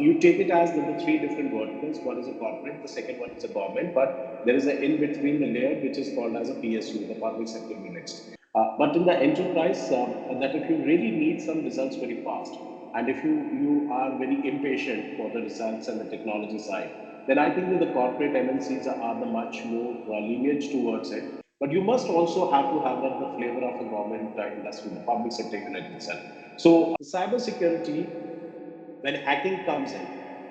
you take it as the three different verticals. One is a corporate, the second one is a government, but there is an in between the layer which is called as a PSU, the public sector units. But in the enterprise, that if you really need some results very fast, and if you are very impatient for the results and the technology side, then I think that the corporate MNCs are the much more lenient towards it. But you must also have to have that the flavor of a government industry, the public sector unit itself. So cybersecurity, when hacking comes in,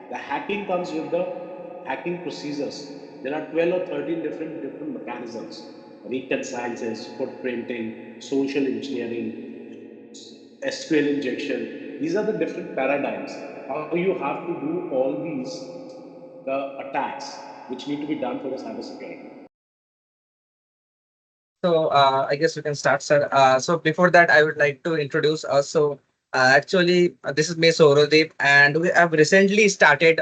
the hacking comes with the hacking procedures. There are 12 or 13 different mechanisms. Reconnaissance, footprinting, social engineering, SQL injection. These are the different paradigms. How you have to do all these the attacks which need to be done for the cybersecurity. So I guess we can start, sir. So before that, I would like to introduce us. So actually, this is me, Saurodeep, and we have recently started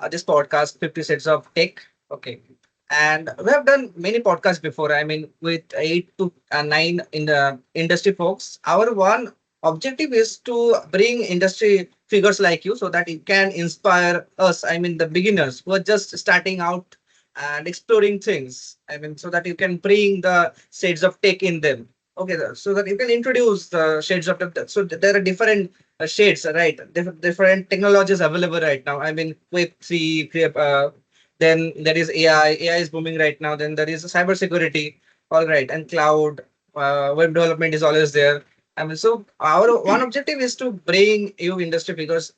this podcast, 50 Sets of Tech. Okay. And we have done many podcasts before. I mean, with 8 to 9 in the industry folks. Our one objective is to bring industry figures like you so that it can inspire us. I mean, the beginners who are just starting out and exploring things. I mean, so that you can bring the shades of tech in them. Okay, so that you can introduce the shades of tech. So there are different shades, right? Different technologies available right now. I mean, Web3, then there is AI. AI is booming right now. Then there is cybersecurity. All right, and cloud, web development is always there. I mean, so our one objective is to bring you industry figures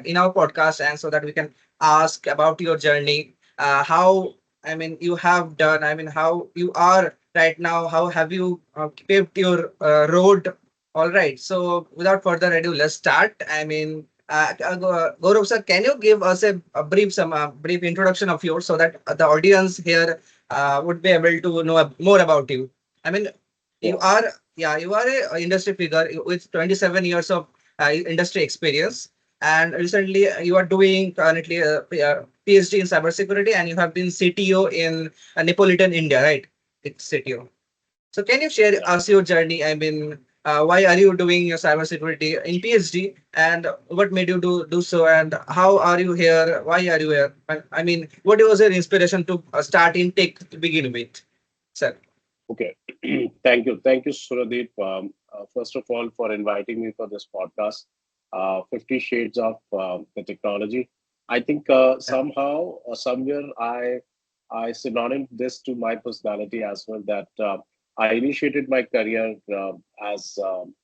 in our podcast, and so that we can ask about your journey, how I mean you have done. I mean how you are right now. How have you paved your road? All right. So without further ado, let's start. I mean, Gaurav sir, can you give us a brief some brief introduction of yours so that the audience here would be able to know more about you? I mean, you Yeah. are you are a industry figure with 27 years of industry experience, and recently you are doing currently a PhD in cybersecurity, and you have been CTO in Nepoleon India, right? It's CTO. So can you share Yeah. us your journey? I mean, why are you doing your cybersecurity in PhD, and what made you do so, and how are you here? Why are you here? I mean, what was your inspiration to start in tech to begin with, sir? Okay. Thank you, Suradeep. First of all, for inviting me for this podcast, 50 Shades of the Technology. I think Yeah. somehow or somewhere I synonym this to my personality as well. That I initiated my career as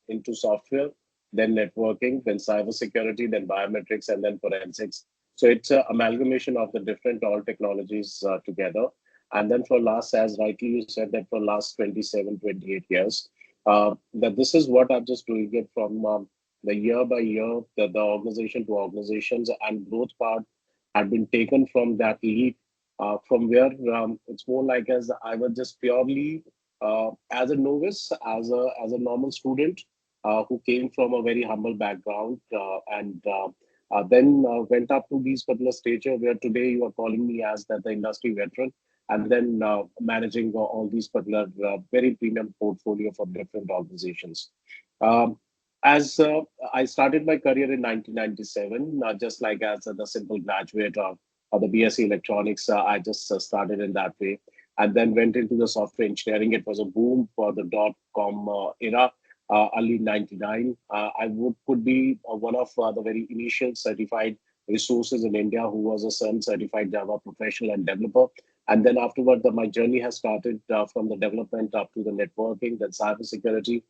into software, then networking, then cybersecurity, then biometrics, and then forensics. So it's an amalgamation of the different all technologies together. And then for last, as rightly you said, that for last 27, 28 years, that this is what I'm just doing it from the year by year, the organization to organizations, and growth part had been taken from that lead, from where it's more like as I was just purely as a novice, as a normal student who came from a very humble background, and then went up to these particular stature where today you are calling me as that the industry veteran, and then managing all these particular very premium portfolio for different organizations. Um, as I started my career in 1997, just like as the simple graduate of the BSc Electronics, I just started in that way, and then went into the software engineering. It was a boom for the .com era, early 99. I would could be one of the very initial certified resources in India who was a CERN certified Java professional and developer. And then afterward, my journey has started from the development up to the networking, then cybersecurity.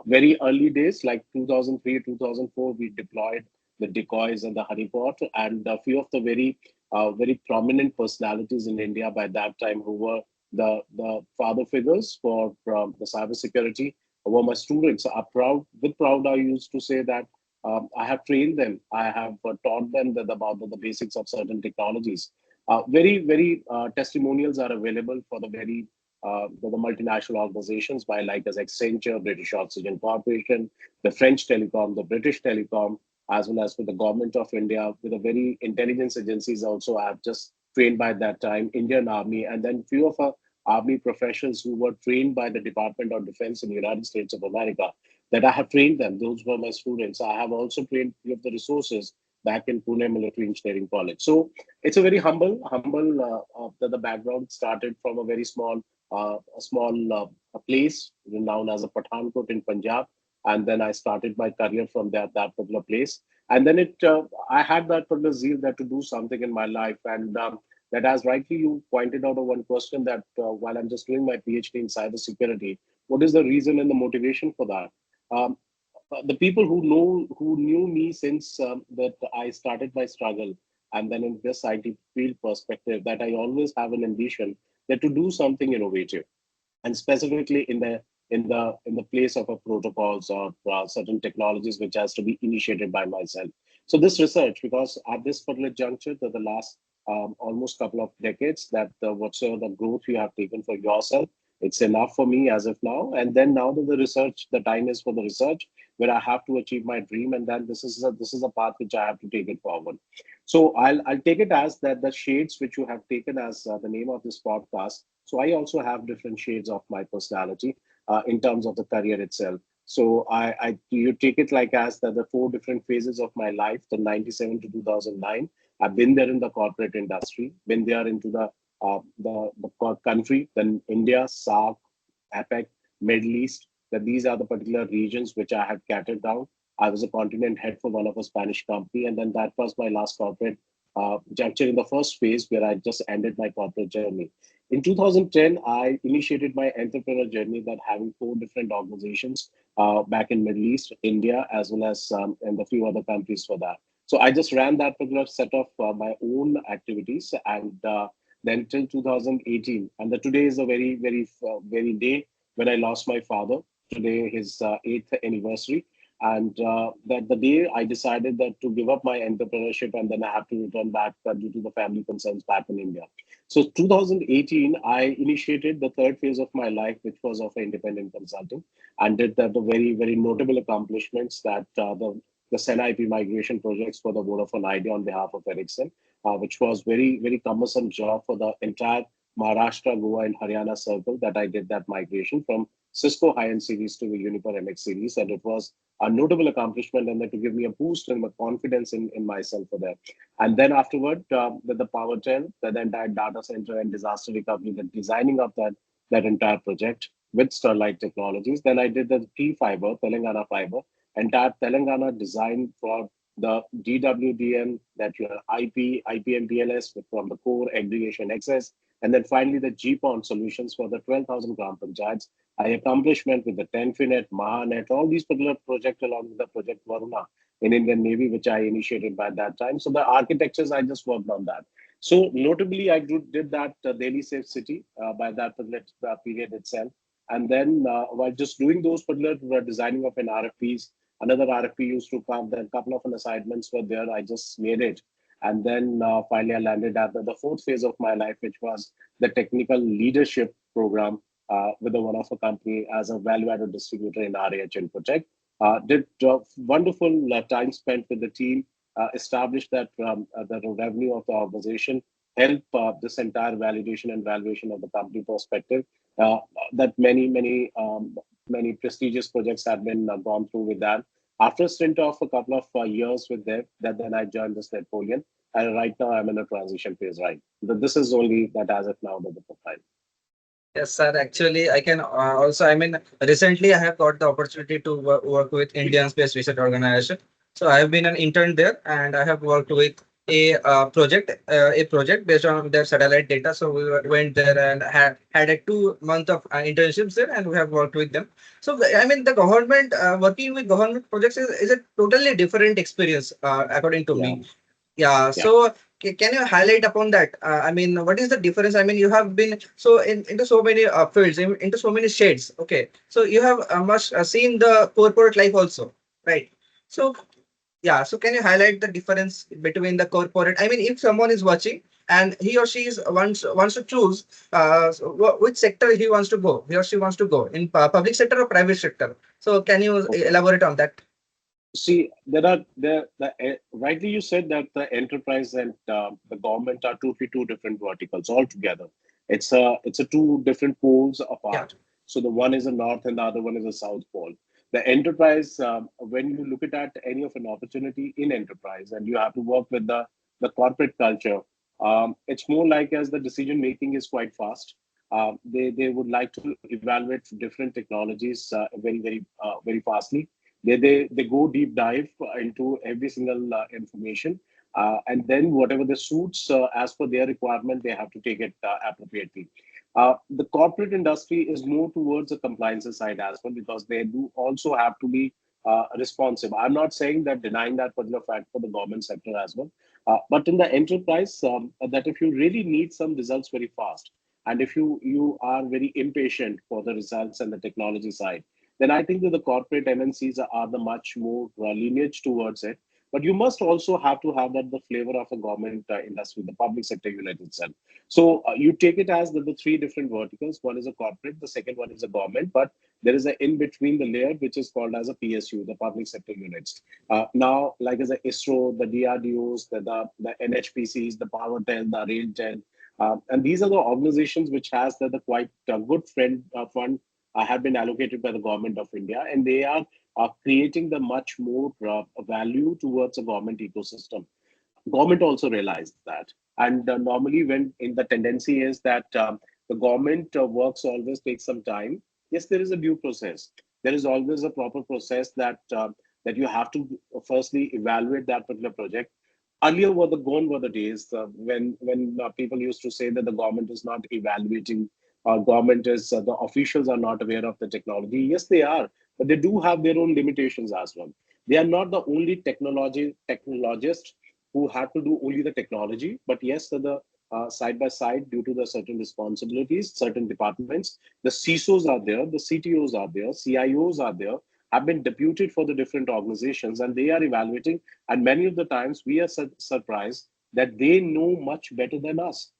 Very early days, like 2003, 2004, we deployed the decoys and the honeypot, and a few of the very prominent personalities in India by that time who were the father figures for the cybersecurity were my students. Are proud with proud. I used to say that I have trained them. I have taught them about the basics of certain technologies. Very testimonials are available for the multinational organizations by like as Accenture, British Oxygen Corporation, the French Telecom, the British Telecom, as well as with the government of India, with the very intelligence agencies also. I have just trained by that time, Indian Army, and then few of our army professionals who were trained by the Department of Defense in the United States of America. That I have trained them. Those were my students. I have also trained few of the resources back in Pune Military Engineering College. So it's a very humble. The background started from a very small a place known as a Pathankot in Punjab, and then I started my career from that particular place. And then I had that particular zeal that to do something in my life, and that as rightly you pointed out of one question that while I'm just doing my PhD in cybersecurity, what is the reason and the motivation for that? Um, the people who knew me since that I started my struggle, and then in this IT field perspective, that I always have an ambition that to do something innovative, and specifically in the place of a protocols or certain technologies which has to be initiated by myself. So this research, because at this particular juncture, the last almost couple of decades, that whatsoever the growth you have taken for yourself, it's enough for me as of now. And then now that the research, the time is for the research where I have to achieve my dream, and then this is a path which I have to take it forward. So I'll take it as that the shades which you have taken as the name of this podcast. So I also have different shades of my personality in terms of the career itself. So I you take it like as that the four different phases of my life, the 97 to 2009. I've been there in the corporate industry, been there into the country, then India, SAARC, APEC, Middle East. That these are the particular regions which I had catered down. I was a continent head for one of a Spanish company, and then that was my last corporate juncture in the first phase where I just ended my corporate journey. In 2010, I initiated my entrepreneur journey that having four different organizations back in Middle East, India, as well as and a few other countries for that. So I just ran that particular set of my own activities, and then till 2018, and today is a very day when I lost my father. Today his eighth anniversary, and that the day I decided that to give up my entrepreneurship, and then I have to return back due to the family concerns back in India. So 2018, I initiated the third phase of my life, which was of independent consulting, and did that the very notable accomplishments that the Sen IP migration projects for the Vodafone Idea on behalf of Ericsson, which was very cumbersome job for the entire Maharashtra, Goa, and Haryana circle. That I did that migration from Cisco high-end series to the Uniper MX series, and it was a notable accomplishment, and that to give me a boost and my confidence in myself for that. And then afterward, with the PowerTel, the entire data center and disaster recovery, the designing of that entire project with Sterlite Technologies. Then I did the T Fiber, Telangana Fiber, entire Telangana design for the DWDM, that your IP, IPMPLS from the core aggregation access, and then finally the GPON solutions for the 12,000 gram panchayats. I accomplishment with the Tenfinet, Mahanet, all these particular projects along with the project Varuna in Indian Navy, which I initiated by that time. So the architectures, I just worked on that. So notably, I did that Delhi Safe City by that particular period itself. And then while just doing those particular designing of an RFPs, another RFP used to come, then a couple of assignments were there. I just made it. And then finally, I landed at the fourth phase of my life, which was the technical leadership program with the one of a company as a value-added distributor in RAHN Protect. Did wonderful time spent with the team, established that the revenue of the organization, help this entire validation and valuation of the company perspective. Uh, that many prestigious projects have been gone through with that. After a stint of a couple of years with them, that then I joined this Netpoleon, and right now I'm in a transition phase. Right, this is only that as of now the profile. Yes, sir. Actually, I can also, I mean, recently I have got the opportunity to work with Indian Space Research Organization. So I have been an intern there, and I have worked with a project based on their satellite data. So went there and had a 2 month of internships there, and we have worked with them. So I mean, the government working with government projects is a totally different experience, according to Yeah, me. Yeah. yeah. So can you highlight upon that? I mean, what is the difference? I mean, you have been so into so many fields, into so many shades. Okay. So you have must seen the corporate life also, right? So yeah. So can you highlight the difference between the corporate? I mean, if someone is watching and he or she is wants to choose which sector he wants to go, he or she wants to go in public sector or private sector. So can you Okay. elaborate on that? See, rightly you said that the enterprise and the government are two different verticals altogether. It's a two different poles Yeah. apart. So the one is a north and the other one is a south pole. The enterprise, when you look at any of an opportunity in enterprise, and you have to work with the corporate culture, it's more like as the decision making is quite fast. They would like to evaluate different technologies very fastly. They go deep dive into every single information, and then whatever the suits as per their requirement, they have to take it appropriately. The corporate industry is more towards the compliance side as well, because they do also have to be responsive. I'm not saying that denying that particular fact for the government sector as well, but in the enterprise, that if you really need some results very fast, and if you are very impatient for the results and the technology side, then I think that the corporate MNCs are the much more lineage towards it. But you must also have to have that the flavor of a government industry, the public sector unit itself. So you take it as the three different verticals. One is a corporate, the second one is a government, but there is a in between the layer which is called as a PSU, the public sector units. Now, like as a ISRO, the DRDOs, the NHPCs, the PowerTel, the RailTel, and these are the organizations which has the quite good fund have been allocated by the government of India, and they are creating the much more value towards a government ecosystem. Government also realized that, and normally when in the tendency is that the government works always takes some time. Yes, there is a due process. There is always a proper process that you have to firstly evaluate that particular project. Earlier were the gone were the days when people used to say that the government is not evaluating, government is the officials are not aware of the technology. Yes, they are, but they do have their own limitations as well. They are not the only technologists who have to do only the technology, but yes, the side by side, due to the certain responsibilities, certain departments, the CISOs are there, the CTOs are there, CIOs are there, have been deputed for the different organizations, and they are evaluating. And many of the times, we are surprised that they know much better than us.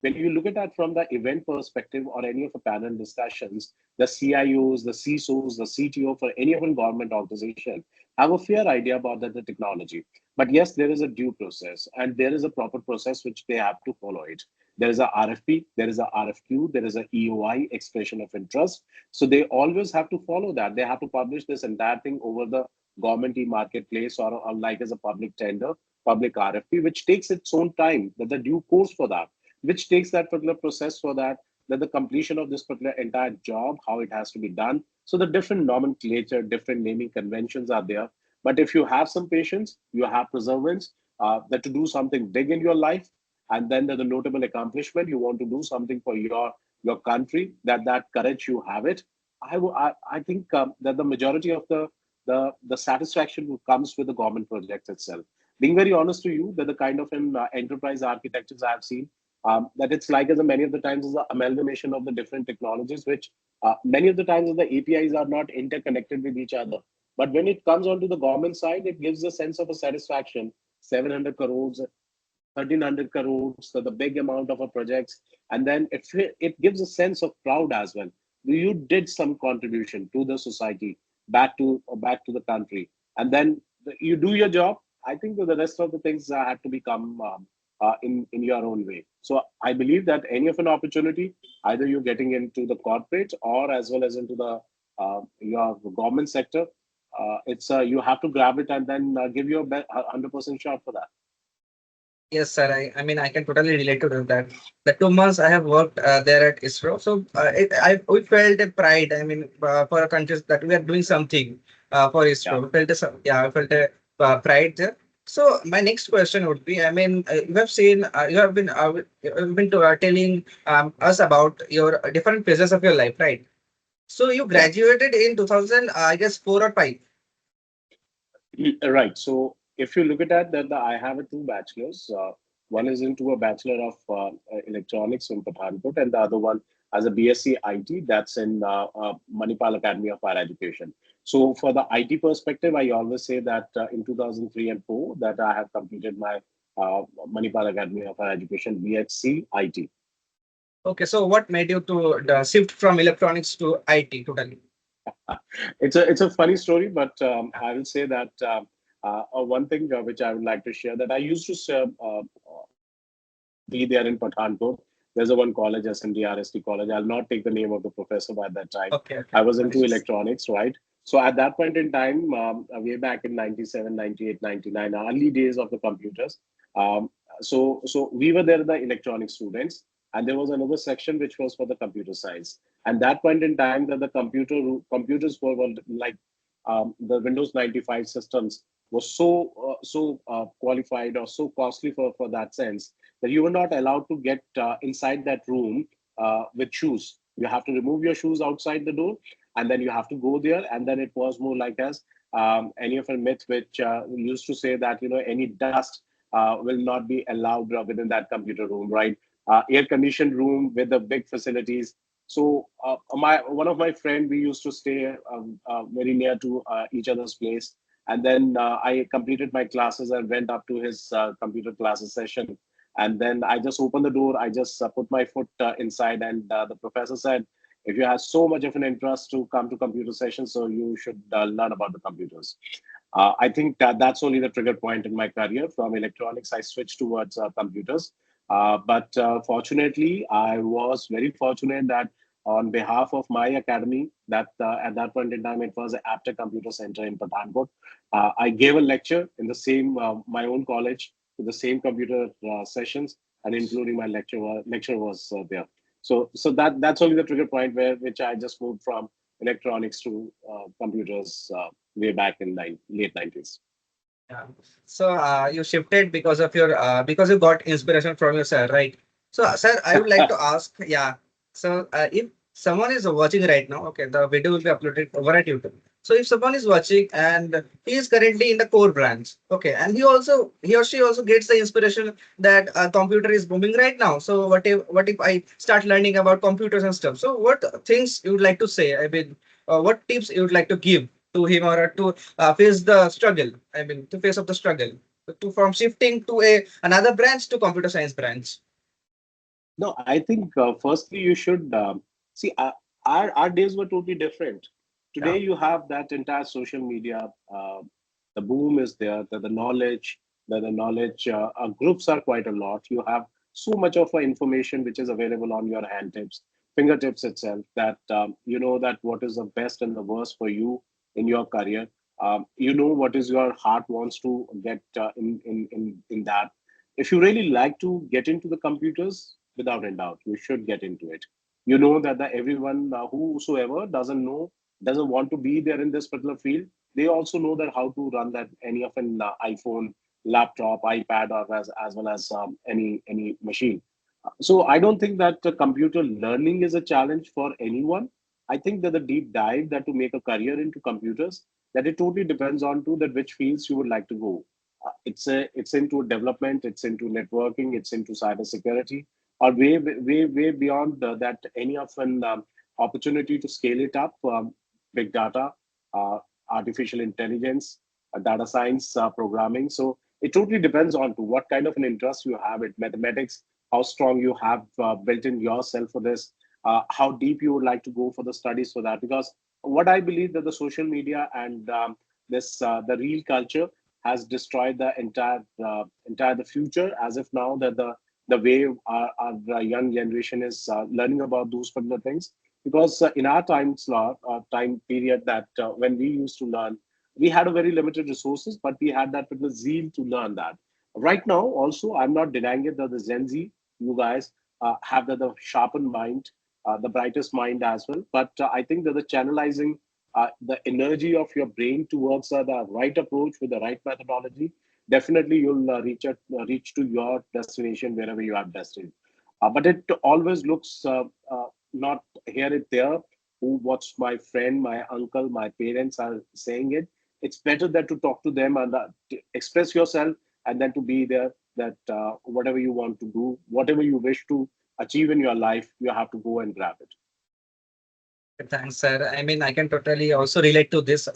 When you look at that from the event perspective or any of the panel discussions, the CIOs, the CISOs, the CTO for any of a government organization have a fair idea about the technology. But yes, there is a due process, and there is a proper process which they have to follow it. There is a RFP, there is a RFQ, there is a EOI, expression of interest. So they always have to follow that. They have to publish this entire thing over the government e-marketplace, or like as a public tender, public RFP, which takes its own time, that the due course for that, which takes that particular process for that the completion of this particular entire job, how it has to be done. So the different nomenclature, different naming conventions are there. But if you have some patience, you have perseverance, that to do something big in your life, and then the notable accomplishment, you want to do something for your country, that courage you have it. I think that the majority of the satisfaction comes with the government projects itself. Being very honest to you, that the kind of an enterprise architectures I have seen, that it's like as a many of the times is the amalgamation of the different technologies, which many of the times the APIs are not interconnected with each other. But when it comes onto the government side, it gives a sense of a satisfaction. 700 crores, 1,300 crores, so the big amount of a projects, and then it gives a sense of proud as well. You did some contribution to the society, back to the country, and then you do your job. I think that the rest of the things have to become in your own way. So I believe that any of an opportunity, either you're getting into the corporate or as well as into the your government sector, it's you have to grab it and then give your 100% shot for that. Yes, sir. I mean, I can totally relate to that. The 2 months I have worked there at ISRO, so we felt a pride. I mean, for our countries that we are doing something for Yeah. ISRO. We felt yeah, I felt a pride there. So my next question would be, I mean, you have seen, you have been to, telling us about your different phases of your life, right? So you Yeah. graduated in 2000, I guess 4 or 5. Right. So if you look at that, I have a two bachelors. One is into a bachelor of electronics in Pathankot, and the other one as a BSc IT. That's in Manipal Academy of Higher Education. So for the IT perspective, I always say that in 2003 and 4 that I have completed my Manipal Academy of Higher Education BHC IT. Okay, so what made you to shift from electronics to IT totally? It's a funny story, but I will say that one thing which I would like to share, that I used to serve, be there in Pathankot. There's a one college, SMDRST college. I'll not take the name of the professor by that time. Okay, okay. I was No into issues. electronics, right? So at that point in time, way back in 97, 98, 99, early days of the computers, um, so we were there, the electronic students, and there was another section which was for the computer science. And that point in time, that the computers were like the Windows 95 systems was so qualified or so costly for that sense that you were not allowed to get inside that room with shoes. You have to remove your shoes outside the door, and then you have to go there. And then it was more like as any of a myth which used to say that any dust will not be allowed within that computer room, right? Air conditioned room with the big facilities. So my one of my friend, we used to stay very near to each other's place, and then I completed my classes and went up to his computer classes session, and then I just opened the door. I just put my foot inside, and the professor said, if you have so much of an interest to come to computer sessions, so you should learn about the computers. I think that that's only the trigger point in my career. From electronics, I switched towards computers. But fortunately, I was very fortunate that on behalf of my academy, that at that point in time, it was Aptech Computer Center in Pathankot. I gave a lecture in the same, my own college, with the same computer sessions, and including my lecture was there. So that's only the trigger point where which I just moved from electronics to computers way back in late 90s. Yeah. So you shifted because of your because you got inspiration from your sir, right? So sir, I would like to ask, yeah. So if someone is watching right now, okay, the video will be uploaded over at YouTube. So if someone is watching and he is currently in the core branch, okay, and he or she also gets the inspiration that computer is booming right now. So what if I start learning about computers and stuff? So what things you would like to say? I mean, what tips you would like to give to him or to face the struggle. I mean, to face up the struggle to from shifting to a another branch to computer science branch. No, I think firstly you should see our days were totally different. Yeah. Today you have that entire social media. The boom is there. The knowledge groups are quite a lot. You have so much of information which is available on your hand tips, fingertips itself. That you know that what is the best and the worst for you in your career. You know what is your heart wants to get in that. If you really like to get into the computers, without a doubt, you should get into it. You know that everyone whosoever doesn't want to be there in this particular field, they also know that how to run that any of an iPhone, laptop, iPad, or as well as any machine. So I don't think that computer learning is a challenge for anyone. I think that the deep dive that to make a career into computers, that it totally depends on to that which fields you would like to go. It's into development, it's into networking, it's into cybersecurity, or way beyond that any of an opportunity to scale it up. Big data, uh, artificial intelligence, data science, programming. So it totally depends on to what kind of an interest you have in mathematics, how strong you have built in yourself for this, how deep you would like to go for the studies for that. Because what I believe that the social media and this the real culture has destroyed the entire the future. As if now that the way our young generation is learning about those particular things. Because in our time slot, time period, that when we used to learn, we had a very limited resources, but we had that particular zeal to learn that. Right now, also, I'm not denying it that the Gen Z, you guys, have the sharpened mind, the brightest mind as well. But I think that the channelizing the energy of your brain towards the right approach with the right methodology, definitely you'll reach to your destination wherever you are destined. But it always looks not here it there. Who what's my friend, my uncle, my parents are saying it. It's better that to talk to them and to express yourself, and then to be there. That whatever you want to do, whatever you wish to achieve in your life, you have to go and grab it. Thanks, sir. I mean, I can totally also relate to this.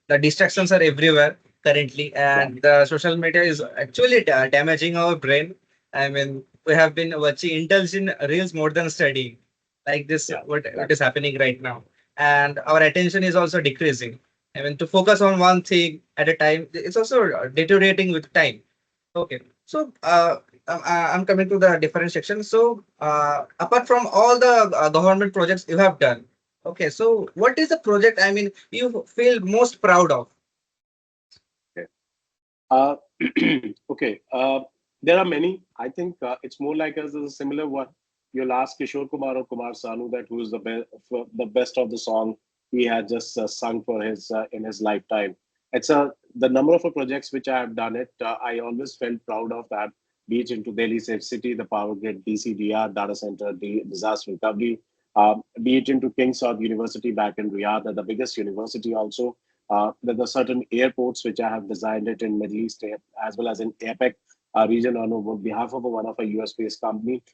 The distractions are everywhere currently, Yeah, and the social media is actually damaging our brain. I mean, we have been watching intelligent reels more than studying, like this, yeah, what is exactly. happening right now. And our attention is also decreasing. I mean, to focus on one thing at a time, it's also deteriorating with time. Okay. So, I'm coming to the different section. So, apart from all the government projects you have done, Okay, so what is the project? I mean, you feel most proud of? Okay. Uh, okay. There are many. I think it's more like as a similar one. You'll ask Kishore Kumar or Kumar Sanu that who is the best of the song he had just sung for his in his lifetime. It's a the number of projects which I have done it. I always felt proud of that. Be it into Delhi Safe City, the Power Grid, DCDR, data center, disaster recovery. Be it into King Saud University back in Riyadh, the biggest university also. There are certain airports which I have designed it in Middle East as well as in APEC region on behalf of one of a US-based company.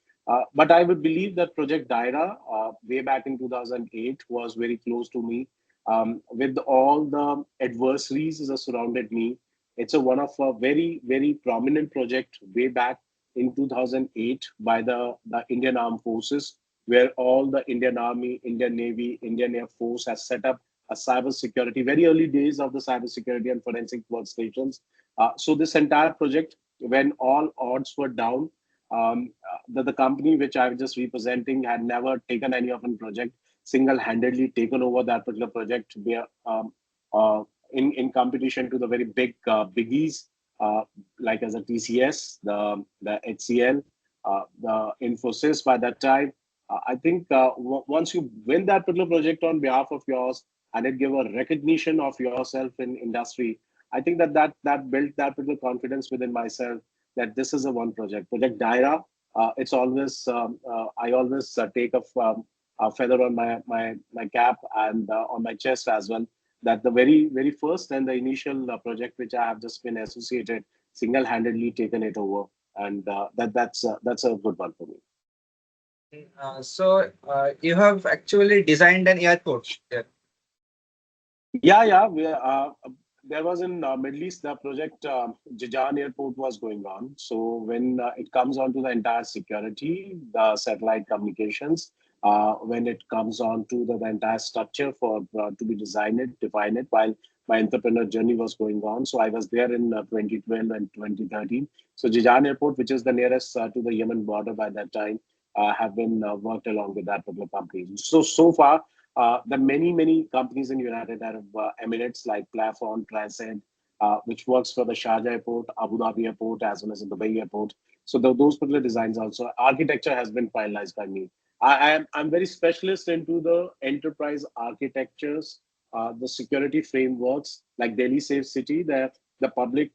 But I would believe that Project Daira, way back in 2008, was very close to me. With all the adversaries that surrounded me, it's a one of a very, very prominent project way back in 2008 by the Indian Armed Forces, where all the Indian Army, Indian Navy, Indian Air Force has set up a cybersecurity, very early days of the cybersecurity and forensic workstations. So this entire project, when all odds were down, the company which I was just representing had never taken any of a project, single-handedly taken over that particular project uh, in competition to the very big biggies like as a TCS, the HCL, the Infosys by that time. I think once you win that particular project on behalf of yours, and it give a recognition of yourself in industry, I think that built that particular confidence within myself that this is a one project Daira. It's always I always take a feather on my cap and on my chest as well, that the very first and the initial project which I have just been associated, single-handedly taken it over, and that's a good one for me. So you have actually designed an airport. Yeah. Yeah, yeah. There was in Middle East the project Jijan Airport was going on. So when it comes on to the entire security, the satellite communications, when it comes on to the entire structure for to be designed it, define it, while my entrepreneur journey was going on. So I was there in 2012 and 2013. So Jijan Airport, which is the nearest to the Yemen border by that time, have been worked along with that particular company. So far the many companies in United Arab Emirates like Plafon, Transcend, which works for the Sharjah Airport, Abu Dhabi Airport, as well as the Dubai Airport. So those particular designs also, architecture has been finalized by me. I'm very specialist into the enterprise architectures, the security frameworks like Delhi Safe City, the public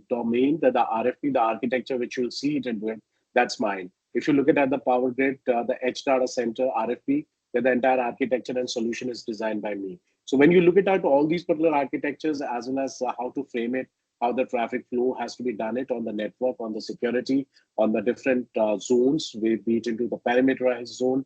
domain, the RFP, the architecture which you'll see it into it, that's mine. If you look at the power grid, the edge data center RFP, where the entire architecture and solution is designed by me. So when you look at all these particular architectures as well as how to frame it, how the traffic flow has to be done it on the network, on the security, on the different zones, be it into the parameterized zone,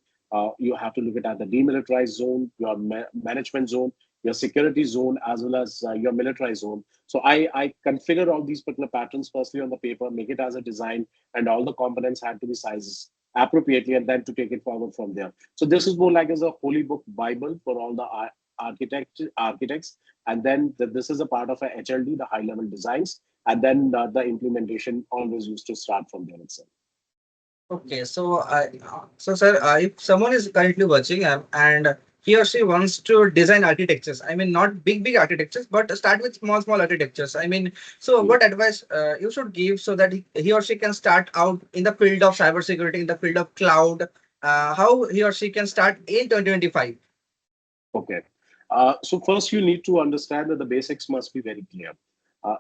you have to look at the demilitarized zone, your management zone, your security zone, as well as your militarized zone. So I configure all these particular patterns firstly on the paper, make it as a design, and all the components had to be sizes appropriately, and then to take it forward from there. So this is more like as a holy book Bible for all the architects, and then this is a part of a HLD, the high level designs, and then the implementation always used to start from there itself. Okay, so sir, if someone is currently watching and he or she wants to design architectures, I mean not big architectures, but start with small architectures. I mean, so Mm. what advice you should give so that he or she can start out in the field of cybersecurity, in the field of cloud, how he or she can start in 2025? Okay. So first you need to understand that the basics must be very clear.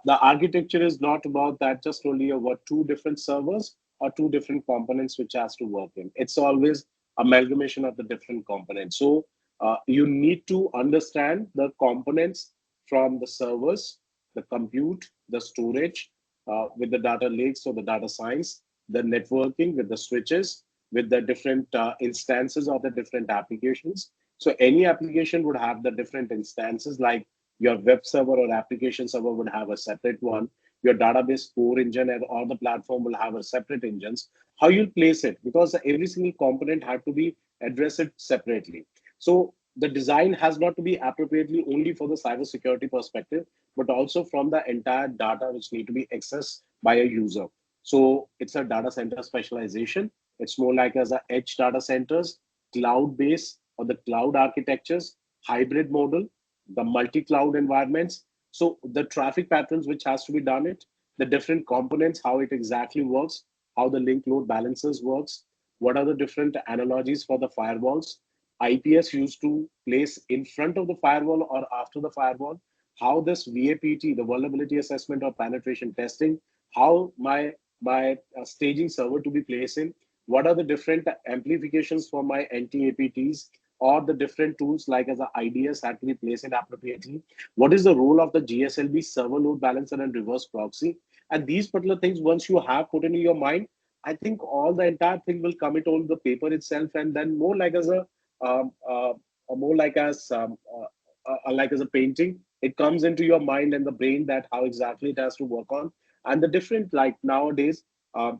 The architecture is not about that just only about two different servers or two different components which has to work in. It's always amalgamation of the different components. So you need to understand the components from the servers, the compute, the storage, with the data lakes or the data science, the networking with the switches, with the different instances of the different applications. So any application would have the different instances, like your web server or application server would have a separate one. Your database core engine and all the platform will have a separate engines. How you'll place it, because every single component had to be addressed separately. So the design has not to be appropriately only for the cybersecurity perspective, but also from the entire data which need to be accessed by a user. So it's a data center specialization. It's more like as a edge data centers, cloud based, or the cloud architectures, hybrid model, the multi-cloud environments. So the traffic patterns which has to be done it, the different components, how it exactly works, how the link load balancers works, what are the different analogies for the firewalls, IPS used to place in front of the firewall or after the firewall, how this VAPT, the vulnerability assessment or penetration testing, how my staging server to be placed in, what are the different amplifications for my NT-APTs or the different tools like as a IDS had to be placed in appropriately. What is the role of the GSLB server load balancer and reverse proxy? And these particular things, once you have put in your mind, I think all the entire thing will come it on the paper itself, and then more like as a um, uh, more like as a painting. It comes into your mind and the brain that how exactly it has to work on, and the different like nowadays.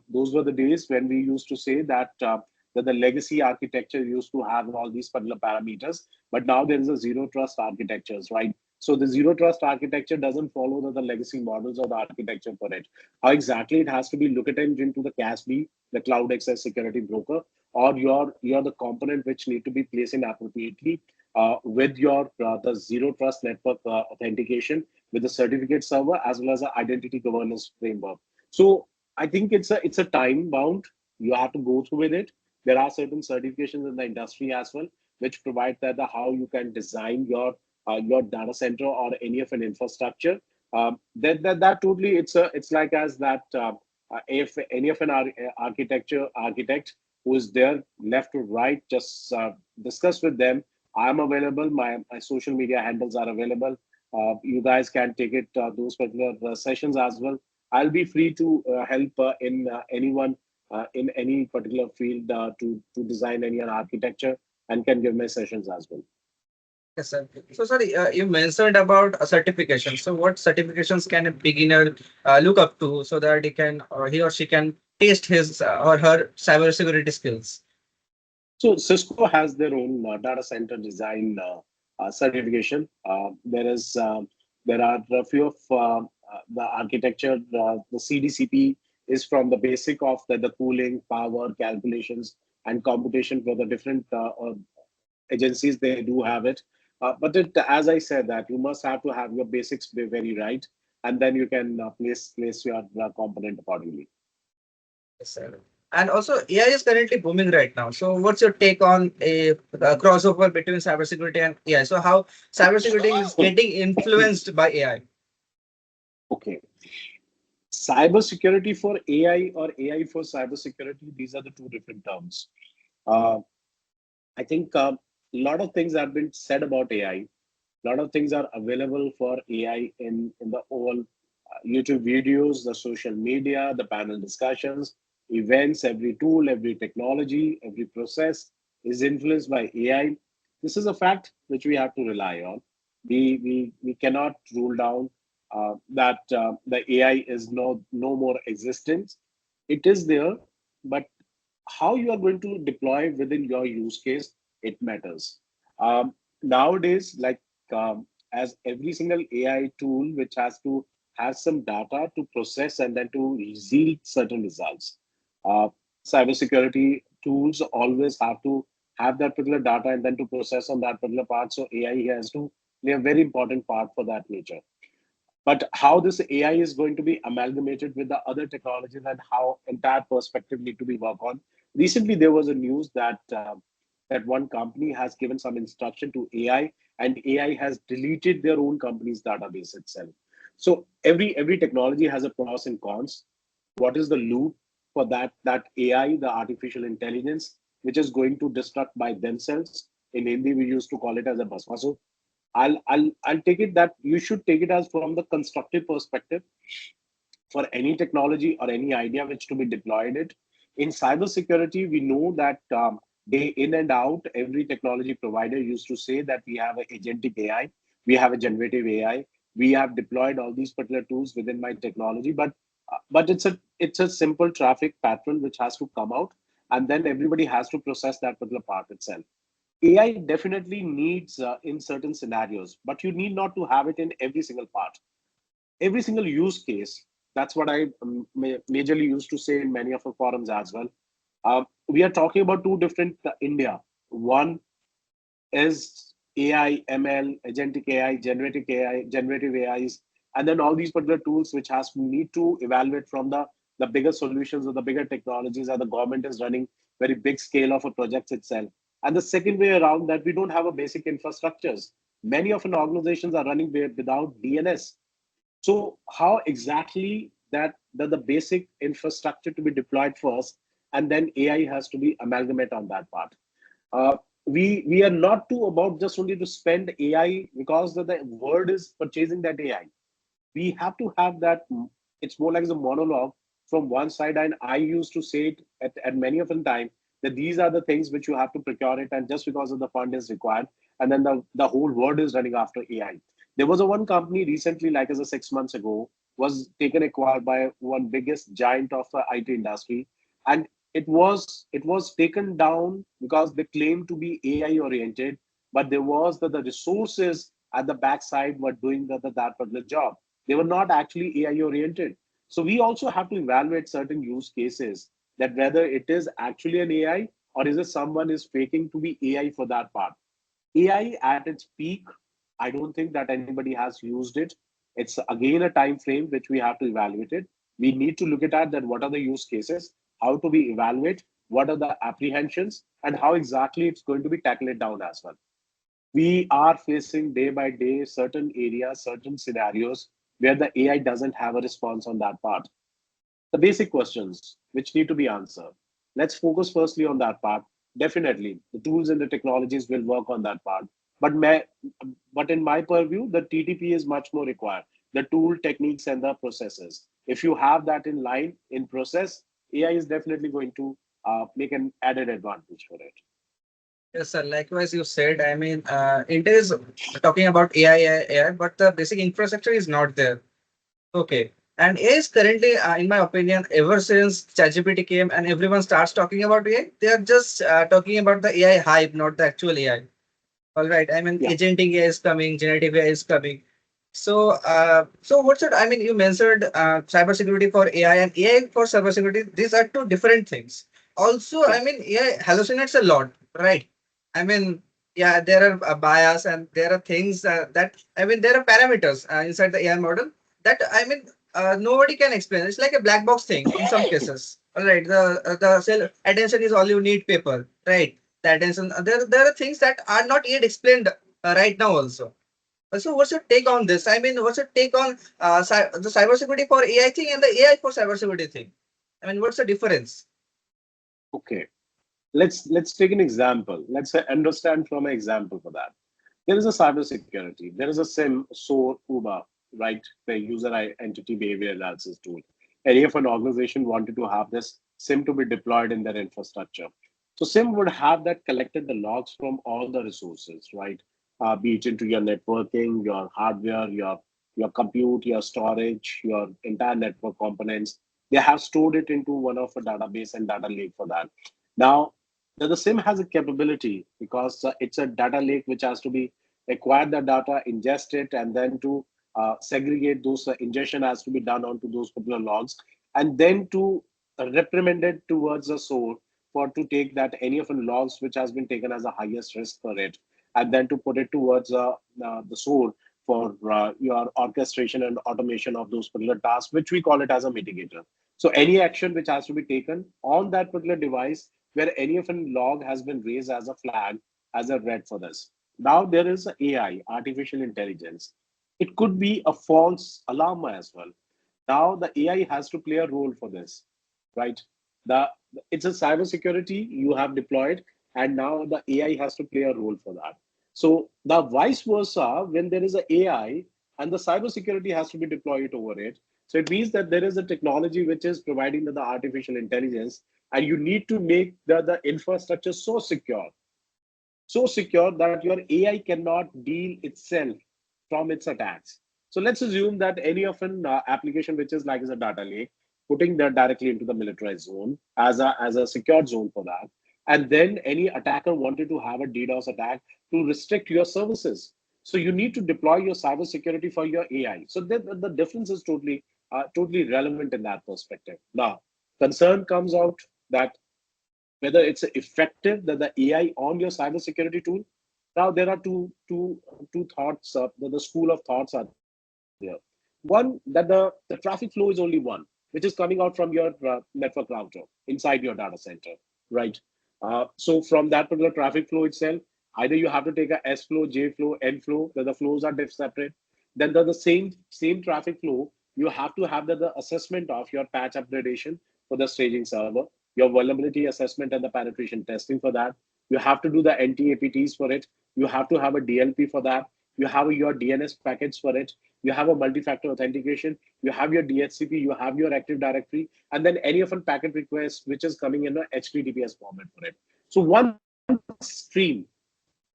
Those were the days when we used to say that the legacy architecture used to have all these particular parameters, but now there is a zero trust architectures, right? So the zero trust architecture doesn't follow the legacy models or the architecture for it. How exactly it has to be looked into the CASB, the cloud access security broker, or you're the component which need to be placed in appropriately with your the zero trust network authentication with the certificate server as well as the identity governance framework. So I think it's a time bound. You have to go through with it. There are certain certifications in the industry as well, which provide that the how you can design your data center or any of an infrastructure. That totally it's like as that if any of an architect who is there left to right, just discuss with them. I'm available. My social media handles are available. You guys can take it those particular sessions as well. I'll be free to help in anyone in any particular field to design any architecture and can give my sessions as well. Yes, sir. So, sorry, you mentioned about a certification. So, what certifications can a beginner look up to so that he can or he or she can test his or her cybersecurity skills? So Cisco has their own data center design certification. There are a few of the architecture. The CDCP is from the basic of the cooling, power, calculations, and computation for the different agencies. They do have it, but as I said, that you must have to have your basics be very right, and then you can place your component accordingly. Yes, sir. And also, AI is currently booming right now. So, what's your take on a crossover between cybersecurity and AI? So, how cybersecurity is getting influenced by AI? Okay. Cybersecurity for AI or AI for cybersecurity, these are the two different terms. Uh, I think a lot of things have been said about AI. A lot of things are available for AI in the all YouTube videos, the social media, the panel discussions, events, every tool, every technology, every process is influenced by AI. This is a fact which we have to rely on. We cannot rule down that the AI is no more existence. It is there, but how you are going to deploy within your use case, it matters. Nowadays, like as every single AI tool which has to have some data to process and then to yield certain results. Uh, Cybersecurity tools always have to have that particular data and then to process on that particular part. So AI has to play a very important part for that nature. But how this AI is going to be amalgamated with the other technologies and how entire perspective need to be worked on. Recently, there was a news that one company has given some instruction to AI, and AI has deleted their own company's database itself. So every technology has a pros and cons. What is the loop for that AI, the artificial intelligence, which is going to destruct by themselves? In Hindi, we used to call it as a basma. So I'll take it that you should take it as from the constructive perspective for any technology or any idea which to be deployed it. In cybersecurity, we know that day in and out, every technology provider used to say that we have an agentic AI, we have a generative AI, we have deployed all these particular tools within my technology, but it's a simple traffic pattern which has to come out, and then everybody has to process that particular part itself. AI definitely needs in certain scenarios, but you need not to have it in every single part, every single use case. That's what I majorly used to say in many of our forums as well. We are talking about two different India. One is AI, ML, agentic AI, generative AIs, and then all these particular tools which has need to evaluate from the bigger solutions or the bigger technologies that the government is running very big scale of a project itself. And the second way around that we don't have a basic infrastructures. Many of an organizations are running without DNS. So how exactly that the basic infrastructure to be deployed first, and then AI has to be amalgamate on that part. Uh, we are not too about just only to spend AI because the world is purchasing that AI. We have to have that. It's more like a monologue from one side, and I used to say it at many of the time that these are the things which you have to procure it, and just because of the fund is required, and then the whole world is running after AI. There was a one company recently, like as a 6 months ago, was taken acquired by one biggest giant of the IT industry, and it was taken down because they claimed to be AI oriented, but there was the resources at the backside were doing that particular job. They were not actually AI oriented. So we also have to evaluate certain use cases, that whether it is actually an AI or is it someone is faking to be AI for that part. AI at its peak, I don't think that anybody has used it. It's again a time frame which we have to evaluate it. We need to look at that what are the use cases, how to be evaluate, what are the apprehensions, and how exactly it's going to be tackled down as well. We are facing day by day certain areas, certain scenarios where the AI doesn't have a response on that part. The basic questions which need to be answered. Let's focus firstly on that part. Definitely, the tools and the technologies will work on that part. But but in my purview, the TTP is much more required. The tool, techniques, and the processes. If you have that in line, in process, AI is definitely going to make an added advantage for it. Yes, sir. Likewise, you said, I mean, it is talking about AI, but the basic infrastructure is not there. Okay. And AI is currently, in my opinion, ever since ChatGPT came and everyone starts talking about AI, they are just talking about the AI hype, not the actual AI. All right. I mean, Yeah. agentic AI is coming, generative AI is coming. So what's it? I mean, you mentioned cybersecurity for AI and AI for cybersecurity. These are two different things. Also, Yeah. I mean, AI hallucinates a lot, right? I mean, yeah, there are bias and there are things that I mean, there are parameters inside the AI model that I mean, nobody can explain. It's like a black box thing in some cases. All right, the cell attention is all you need. Paper, right? The attention. There are things that are not yet explained right now also. So what's your take on this? I mean, what's your take on the cybersecurity for AI thing and the AI for cybersecurity thing? I mean, what's the difference? Okay. Let's take an example. Let's say understand from an example for that. There is a cybersecurity. There is a SIM, SOAR, UBA, right? The entity behavior analysis tool. Any of an organization wanted to have this SIM to be deployed in their infrastructure. So SIM would have that collected the logs from all the resources, right? Be it into your networking, your hardware, your compute, your storage, your entire network components. They have stored it into one of a database and data lake for that. Now, the SIM has a capability because it's a data lake which has to be acquire the data, ingest it, and then to segregate those ingestion has to be done onto those particular logs, and then to reprimand it towards the source for to take that any of the logs which has been taken as the highest risk for it, and then to put it towards the source for your orchestration and automation of those particular tasks, which we call it as a mitigator. So any action which has to be taken on that particular device where any of a log has been raised as a flag, as a red for this. Now there is AI, artificial intelligence. It could be a false alarm as well. Now the AI has to play a role for this, right? The it's a cybersecurity you have deployed, and now the AI has to play a role for that. So the vice versa, when there is a AI and the cybersecurity has to be deployed over it. So it means that there is a technology which is providing the artificial intelligence, and you need to make the infrastructure so secure that your AI cannot deal itself from its attacks. So let's assume that any of an application which is like as a data lake, putting that directly into the militarized zone as a secured zone for that, and then any attacker wanted to have a DDoS attack to restrict your services. So you need to deploy your cybersecurity for your AI. So the difference is totally relevant in that perspective. Now, concern comes out that whether it's effective that the AI on your cybersecurity tool. Now there are two thoughts. The school of thoughts are there. One, that the traffic flow is only one, which is coming out from your network router inside your data center, right? So from that particular traffic flow itself, either you have to take a S flow, J flow, N flow, that the flows are separate. Then the same traffic flow, you have to have the assessment of your patch upgradation for the staging server, your vulnerability assessment and the penetration testing for that. You have to do the NT-APTs for it. You have to have a DLP for that. You have your DNS packets for it. You have a multi-factor authentication. You have your DHCP. You have your Active Directory, and then any of a packet request which is coming in a HTTPS format for it. So one stream,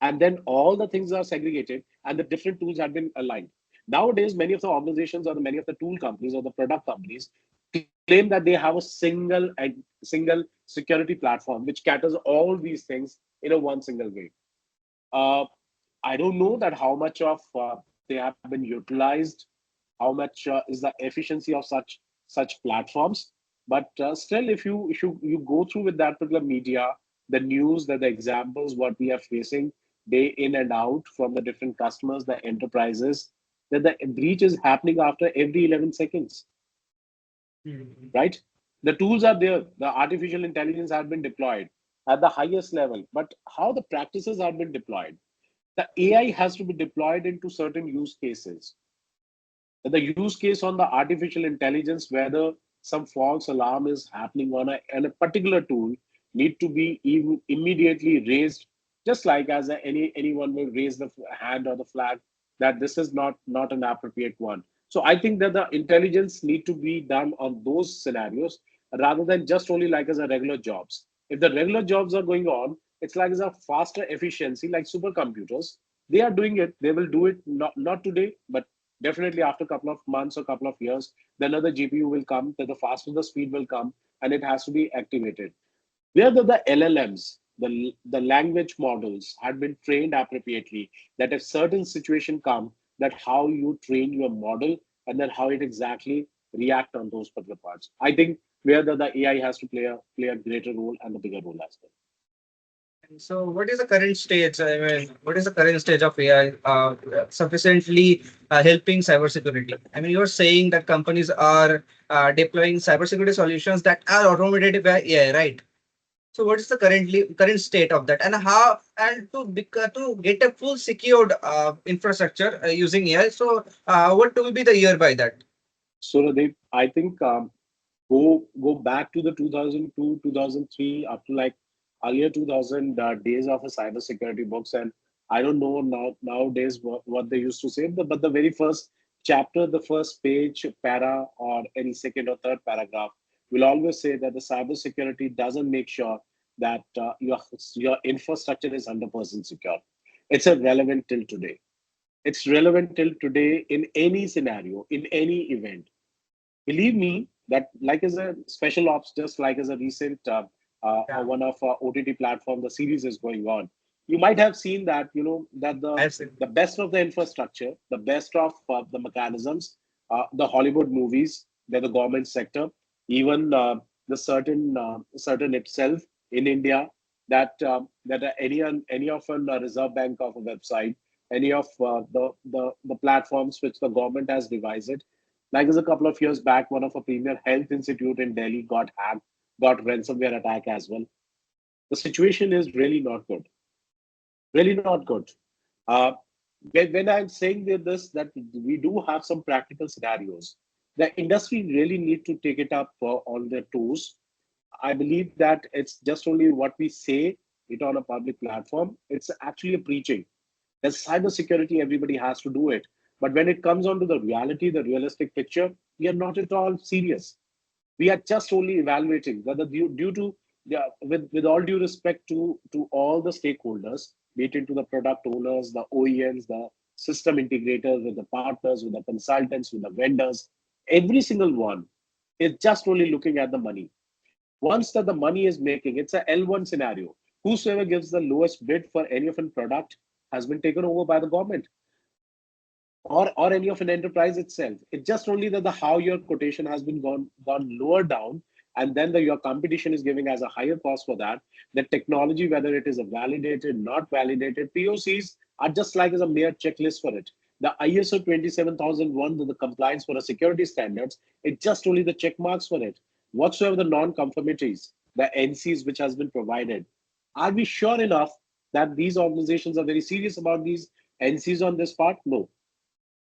and then all the things are segregated, and the different tools have been aligned. Nowadays, many of the organizations or many of the tool companies or the product companies claim that they have a single security platform which caters all these things in a one single way. Uh, I don't know that how much of they have been utilized, how much is the efficiency of such platforms. But still, if you go through with that particular media, the news, that the examples what we are facing day in and out from the different customers, the enterprises, that the breach is happening after every 11 seconds, Mhm. right? The tools are there. The artificial intelligence has been deployed at the highest level. But how the practices have been deployed? The AI has to be deployed into certain use cases. The use case on the artificial intelligence, whether some false alarm is happening on a particular tool, need to be even immediately raised, just like as anyone will raise the hand or the flag that this is not an appropriate one. So I think that the intelligence need to be done on those scenarios rather than just only like as a regular jobs. If the regular jobs are going on, it's like as a faster efficiency, like supercomputers. They are doing it. They will do it not today, but definitely after a couple of months or couple of years, then another GPU will come, that the faster the speed will come, and it has to be activated. Where the LLMs, the language models had been trained appropriately, that if certain situation come, that how you train your model and then how it exactly react on those particular parts. I think where the AI has to play a greater role and a bigger role as well. So, what is the current stage? I mean, what is the current stage of AI sufficiently helping cybersecurity? I mean, you're saying that companies are deploying cybersecurity solutions that are automated by AI, right? So, what is the current state of that, and how and to get a full secured infrastructure using AI? So, what will be the year by that? So they, I think, go back to the 2002, 2003, up to like earlier 2000 days of a cybersecurity books, and I don't know nowadays what they used to say, but the very first chapter, the first page, para, or any second or third paragraph will always say that the cybersecurity doesn't make sure that your infrastructure is 100% secure. It's irrelevant till today. It's relevant till today in any scenario, in any event. Believe me that like as a special ops, just like as a recent Yeah, one of our OTT platform, the series is going on. You might have seen that, that I've seen. the best of the infrastructure, the best of the mechanisms, the Hollywood movies, the government sector, even the certain itself in India, that any of a reserve bank of a website, any of the platforms which the government has devised, like as a couple of years back, one of a premier health institute in Delhi got hacked, got ransomware attack as well. The situation is really not good. Really not good. Uh, when I'm saying that we do have some practical scenarios, the industry really need to take it up on their toes. I believe that it's just only what we say it on a public platform. It's actually a preaching. As cybersecurity, everybody has to do it. But when it comes on to the reality, the realistic picture, we are not at all serious. We are just only evaluating whether due to, yeah, with all due respect to all the stakeholders, be it into the product owners, the OEMs, the system integrators, with the partners, with the consultants, with the vendors, every single one is just only looking at the money. Once that the money is making, it's a L1 scenario. Whosoever gives the lowest bid for any of a product has been taken over by the government or any of an enterprise itself. It's just only that the how your quotation has been gone lower down, and then your competition is giving as a higher cost for that, the technology, whether it is a validated, not validated, POCs are just like as a mere checklist for it. The ISO 27001, the compliance for the security standards, it's just only the check marks for it. Whatsoever the non-conformities, the NCs which has been provided, are we sure enough that these organizations are very serious about these NCs on this part? No.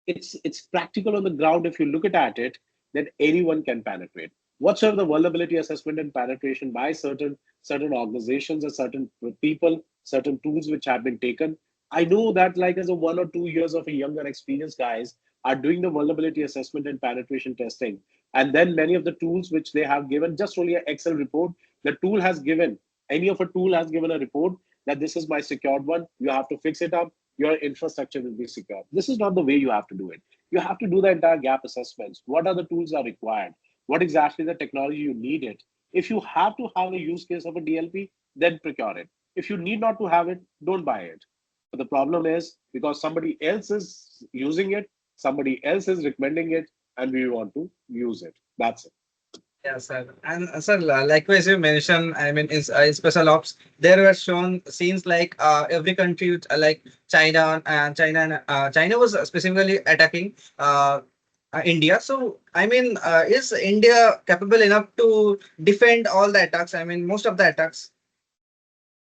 It's practical on the ground. If you look at it, then anyone can penetrate. Whatsoever the vulnerability assessment and penetration by certain organizations or certain people, certain tools which have been taken. I know that like as a 1 or 2 years of a younger experienced guys are doing the vulnerability assessment and penetration testing. And then many of the tools which they have given just only an Excel report, the tool has given, any of a tool has given a report that this is my secured one. You have to fix it up, your infrastructure will be secure. This is not the way you have to do it. You have to do the entire gap assessments. What are the tools are required? What exactly the technology you need it? If you have to have a use case of a DLP, then procure it. If you need not to have it, don't buy it. But the problem is because somebody else is using it, somebody else is recommending it, and we want to use it. That's it. Yeah, sir. And sir, likewise you mentioned, I mean, in special ops, there were shown scenes like every country, like China was specifically attacking India. So, I mean, is India capable enough to defend all the attacks? I mean, most of the attacks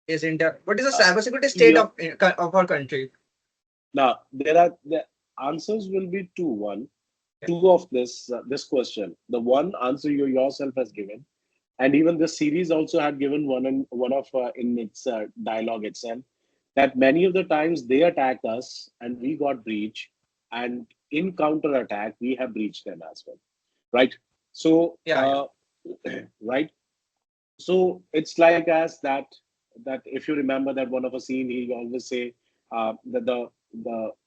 is India. What is the Uh, cybersecurity state you of our country? now there are the answers will be two. One, Yeah. two of this question. The one answer you yourself has given, and even the series also had given one of in its dialogue itself, that many of the times they attacked us and we got breach, and in counter attack we have breached them as well, right? So Yeah, yeah. right, so it's like as that if you remember that one of a scene, he always say that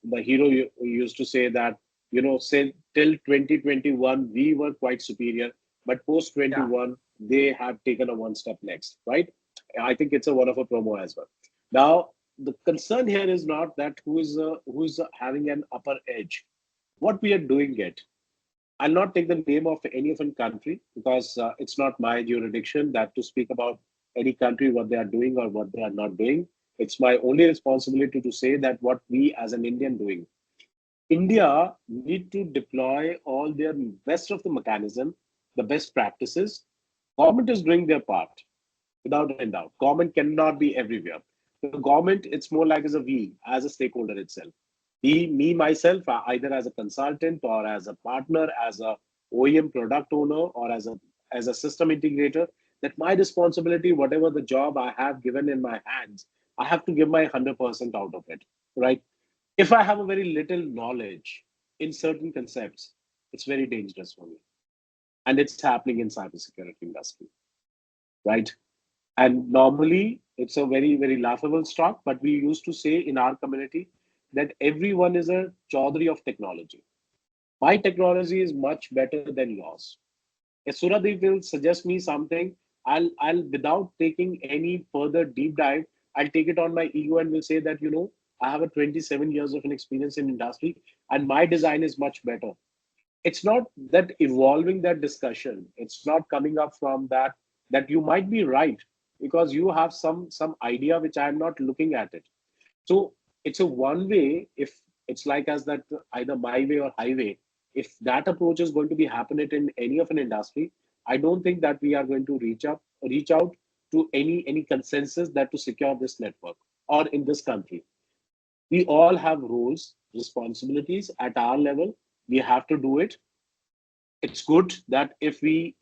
the hero used to say that, say till 2021 we were quite superior, but post Yeah. 21 they have taken a one step next, right? I think it's a one of a promo as well. Now the concern here is not that who is having an upper edge. What we are doing it, I'll not take the name of any of a country because it's not my jurisdiction that to speak about any country, what they are doing or what they are not doing. It's my only responsibility to say that what we as an Indian doing. India need to deploy all their best of the mechanism, the best practices. Government is doing their part without a doubt. Government cannot be everywhere. The government, it's more like as a we, as a stakeholder itself. Me myself, either as a consultant or as a partner, as a OEM product owner, or as a system integrator, that my responsibility, whatever the job I have given in my hands, I have to give my 100% out of it, right? If I have a very little knowledge in certain concepts, it's very dangerous for me, and it's happening in cybersecurity industry, right? And normally, it's a very, very laughable stock, but we used to say in our community that everyone is a Chaudhary of technology. My technology is much better than yours. If Suradeep will suggest me something, I'll without taking any further deep dive, I'll take it on my ego and will say that, I have a 27 years of an experience in industry and my design is much better. It's not that evolving that discussion, it's not coming up from that you might be right because you have some idea which I'm not looking at it. So it's a one way. If it's like as that either my way or highway, if that approach is going to be happening in any of an industry, I don't think that we are going to reach out to any consensus that to secure this network or in this country. We all have roles, responsibilities at our level. We have to do it. It's good that if we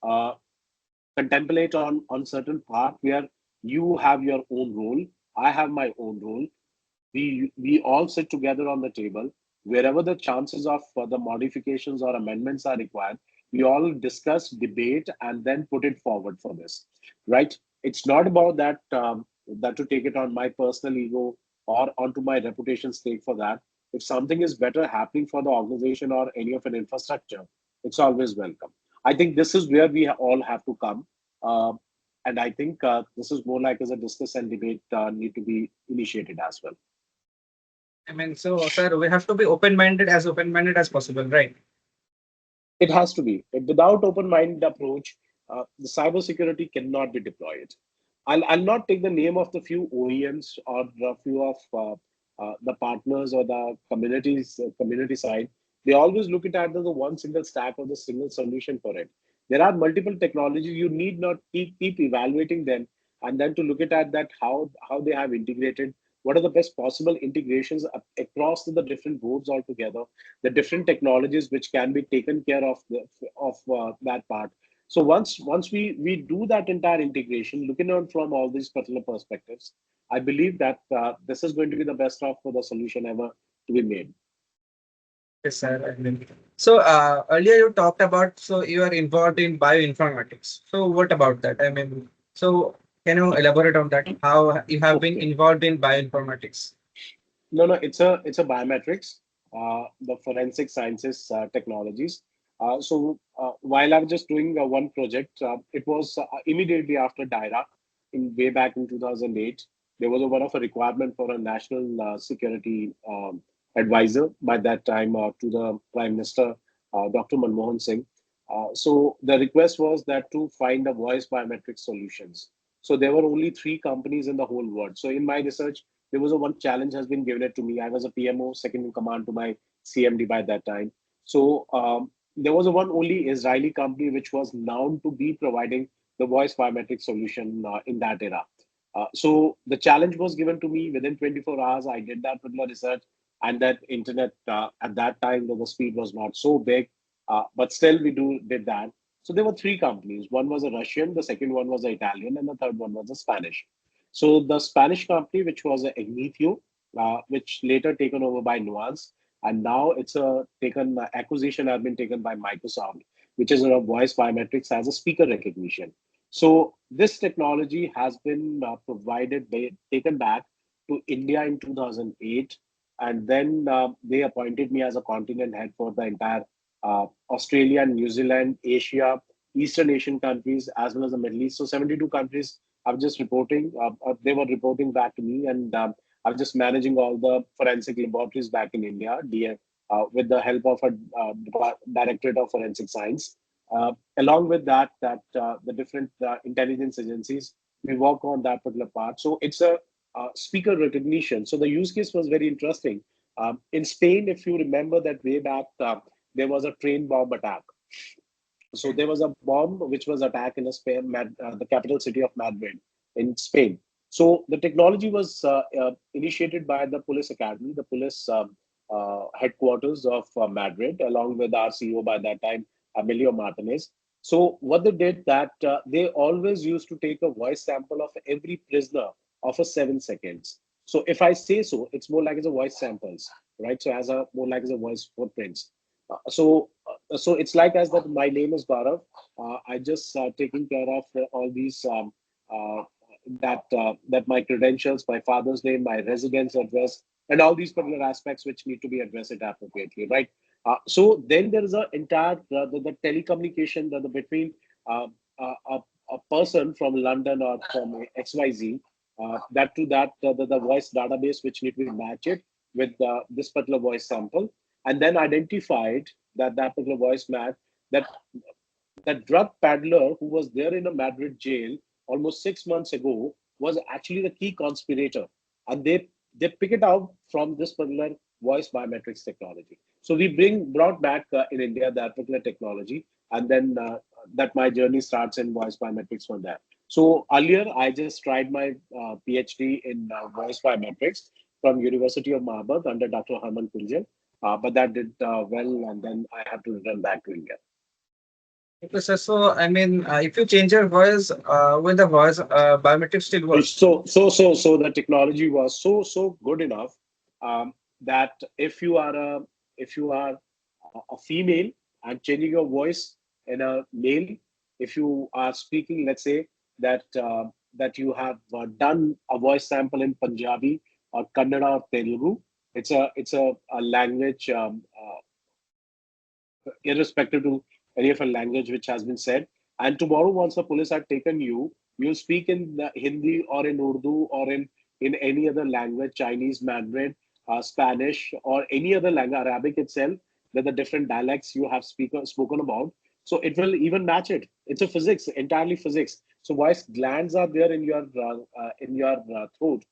uh, contemplate on certain part where you have your own role, I have my own role, we all sit together on the table wherever the chances of the modifications or amendments are required. We all discuss, debate, and then put it forward for this, right? It's not about that to take it on my personal ego or onto my reputation stake for that. If something is better happening for the organization or any of an infrastructure, it's always welcome. I think this is where we all have to come. Uh, and I think this is more like as a discuss and debate need to be initiated as well. I mean, so sir, we have to be open-minded as possible, right? It has to be. Without open-minded approach, the cybersecurity cannot be deployed. I'll not take the name of the few OEMs or a few of the partners or the community side. They always look at it as the one single stack or the single solution for it. There are multiple technologies. You need not keep evaluating them and then to look at that how they have integrated. What are the best possible integrations across the different boards altogether? The different technologies which can be taken care of that part. So once we do that entire integration, looking at from all these particular perspectives, I believe that this is going to be the best of for the solution ever to be made. Yes, sir. I mean, so earlier you talked about so you are involved in bioinformatics. So what about that? I mean, so can you elaborate on that? How you have been Okay. involved in bioinformatics? No, it's a biometrics, the forensic sciences technologies. While I was just doing one project, it was immediately after DIRA, in way back in 2008. There was a one of a requirement for a national security advisor by that time to the Prime Minister, Dr. Manmohan Singh. So the request was that to find a voice biometric solutions. So there were only three companies in the whole world. So in my research, there was a one challenge has been given it to me. I was a PMO, second in command to my CMD by that time. So there was a one only Israeli company which was known to be providing the voice biometric solution in that era. So the challenge was given to me within 24 hours. I did that particular research, and that internet at that time the speed was not so big, but still we did that. So there were three companies. One was a Russian, the second one was an Italian, and the third one was a Spanish. So the Spanish company, which was Ignitio, which later taken over by Nuance, and now it's a taken acquisition has been taken by Microsoft, which is a voice biometrics as a speaker recognition. So this technology has been taken back to India in 2008, and then they appointed me as a continent head for the entire Australia, New Zealand, Asia, Eastern Asian countries, as well as the Middle East. So 72 countries I was just reporting. They were reporting back to me, and I was just managing all the forensic laboratories back in India, with the help of a directorate of forensic science. Along with that, the different intelligence agencies we work on that particular part. So it's a speaker recognition. So the use case was very interesting. In Spain, if you remember that way back, there was a train bomb attack. So there was a bomb which was attacked in Spain, the capital city of Madrid in Spain. So the technology was initiated by the police academy, the police headquarters of Madrid, along with our CEO by that time, Emilio Martinez. So what they did that they always used to take a voice sample of every prisoner of a 7 seconds. So if I say so, it's more like as a voice samples, right? So as a more like as a voice footprints. So it's like as that my name is Gaurav. I just taking care of all these that my credentials, my father's name, my residence address, and all these particular aspects which need to be addressed appropriately, right? So then there is a entire the telecommunication between uh, a person from London or from XYZ, that to that the voice database which need to be matched with this particular voice sample, and then identified that particular voice match that that drug peddler who was there in a Madrid jail almost 6 months ago was actually the key conspirator, and they pick it out from this particular voice biometrics technology. So we brought back in India that particular technology, and then that my journey starts in voice biometrics from there. So earlier, I just tried my PhD in voice biometrics from University of Marburg under Dr. Herman Kunjal, but that did well, and then I had to return back to India. Okay, sir. So I mean, if you change your voice, will the voice biometrics still work? So the technology was so good enough that if you are a female and changing your voice in a male, if you are speaking, let's say that you have done a voice sample in Punjabi or Kannada or Telugu, it's a language irrespective to any of a language which has been said. And tomorrow, once the police have taken you, you speak in the Hindi or in Urdu or in any other language, Chinese, Mandarin, Spanish, or any other language, Arabic itself. with the different dialects you have spoken about. So it will even match it. It's a physics, entirely physics. So voice glands are there in your throat.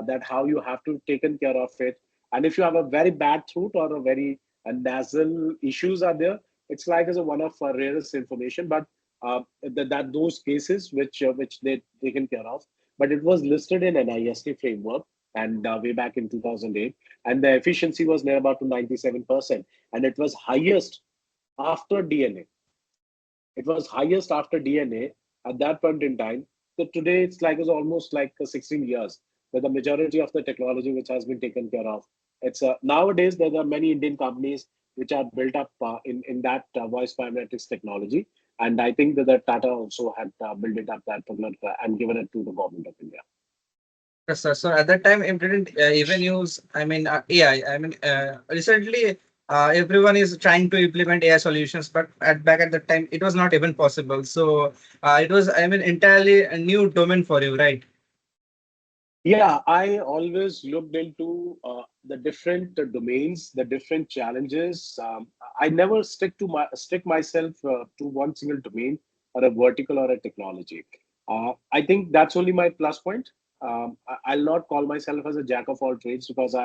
That how you have to taken care of it. And if you have a very bad throat or a very nasal issues are there, it's like as a one of rarest information. But that those cases which they taken care of. But it was listed in NIST framework and way back in 2008, and the efficiency was near about to 97%, and it was highest after DNA. It was highest after DNA at that point in time. So today it's like it's almost like 16 years with the majority of the technology which has been taken care of. It's nowadays there are many Indian companies which are built up in that voice biometrics technology, and I think that the Tata also had built it up that particular and given it to the government of India. Yes, sir. So at that time, it didn't even use, I mean, AI. I mean, recently, everyone is trying to implement AI solutions, but back at that time, it was not even possible. So it was, I mean, entirely a new domain for you, right? Yeah, I always looked into the different domains, the different challenges. I never stick myself to one single domain or a vertical or a technology. I think that's only my plus point. I'll not call myself as a jack of all trades because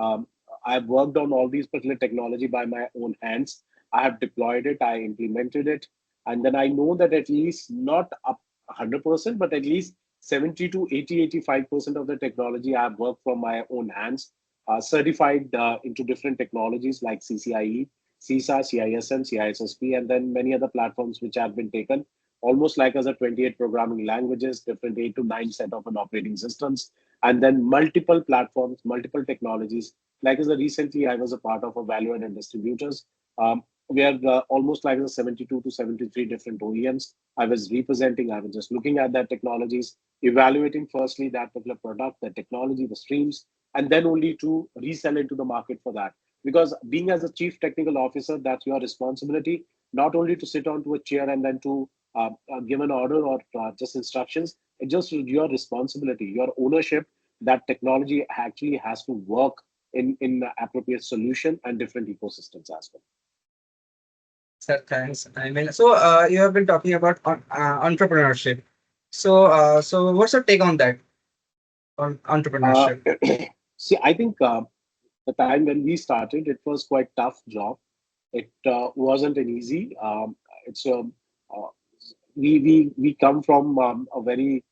um, I've worked on all these particular technology by my own hands. I have deployed it, I implemented it, and then I know that at least not up 100%, but at least 70 to 80, 85% of the technology I've worked from my own hands, certified into different technologies like CCIE, CISA, CISM, CISSP, and then many other platforms which have been taken, almost like as a 28 programming languages, different 8 to 9 set of an operating systems, and then multiple platforms, multiple technologies. Like as a recently, I was a part of a value and distributors. We are almost like a 72 to 73 different OEMs. I was representing, I was just looking at that technologies, evaluating firstly that particular product, the technology, the streams, and then only to resell into the market for that. Because being as a chief technical officer, that's your responsibility, not only to sit onto a chair and then to give an order or just instructions. It's just your responsibility, your ownership. That technology actually has to work in the appropriate solution and different ecosystems as well. Sir, thanks. I mean, so you have been talking about entrepreneurship. So, so what's your take on that, on Uh, entrepreneurship? See, I think the time when we started, it was quite tough job. It wasn't an easy. It's uh, we come from a very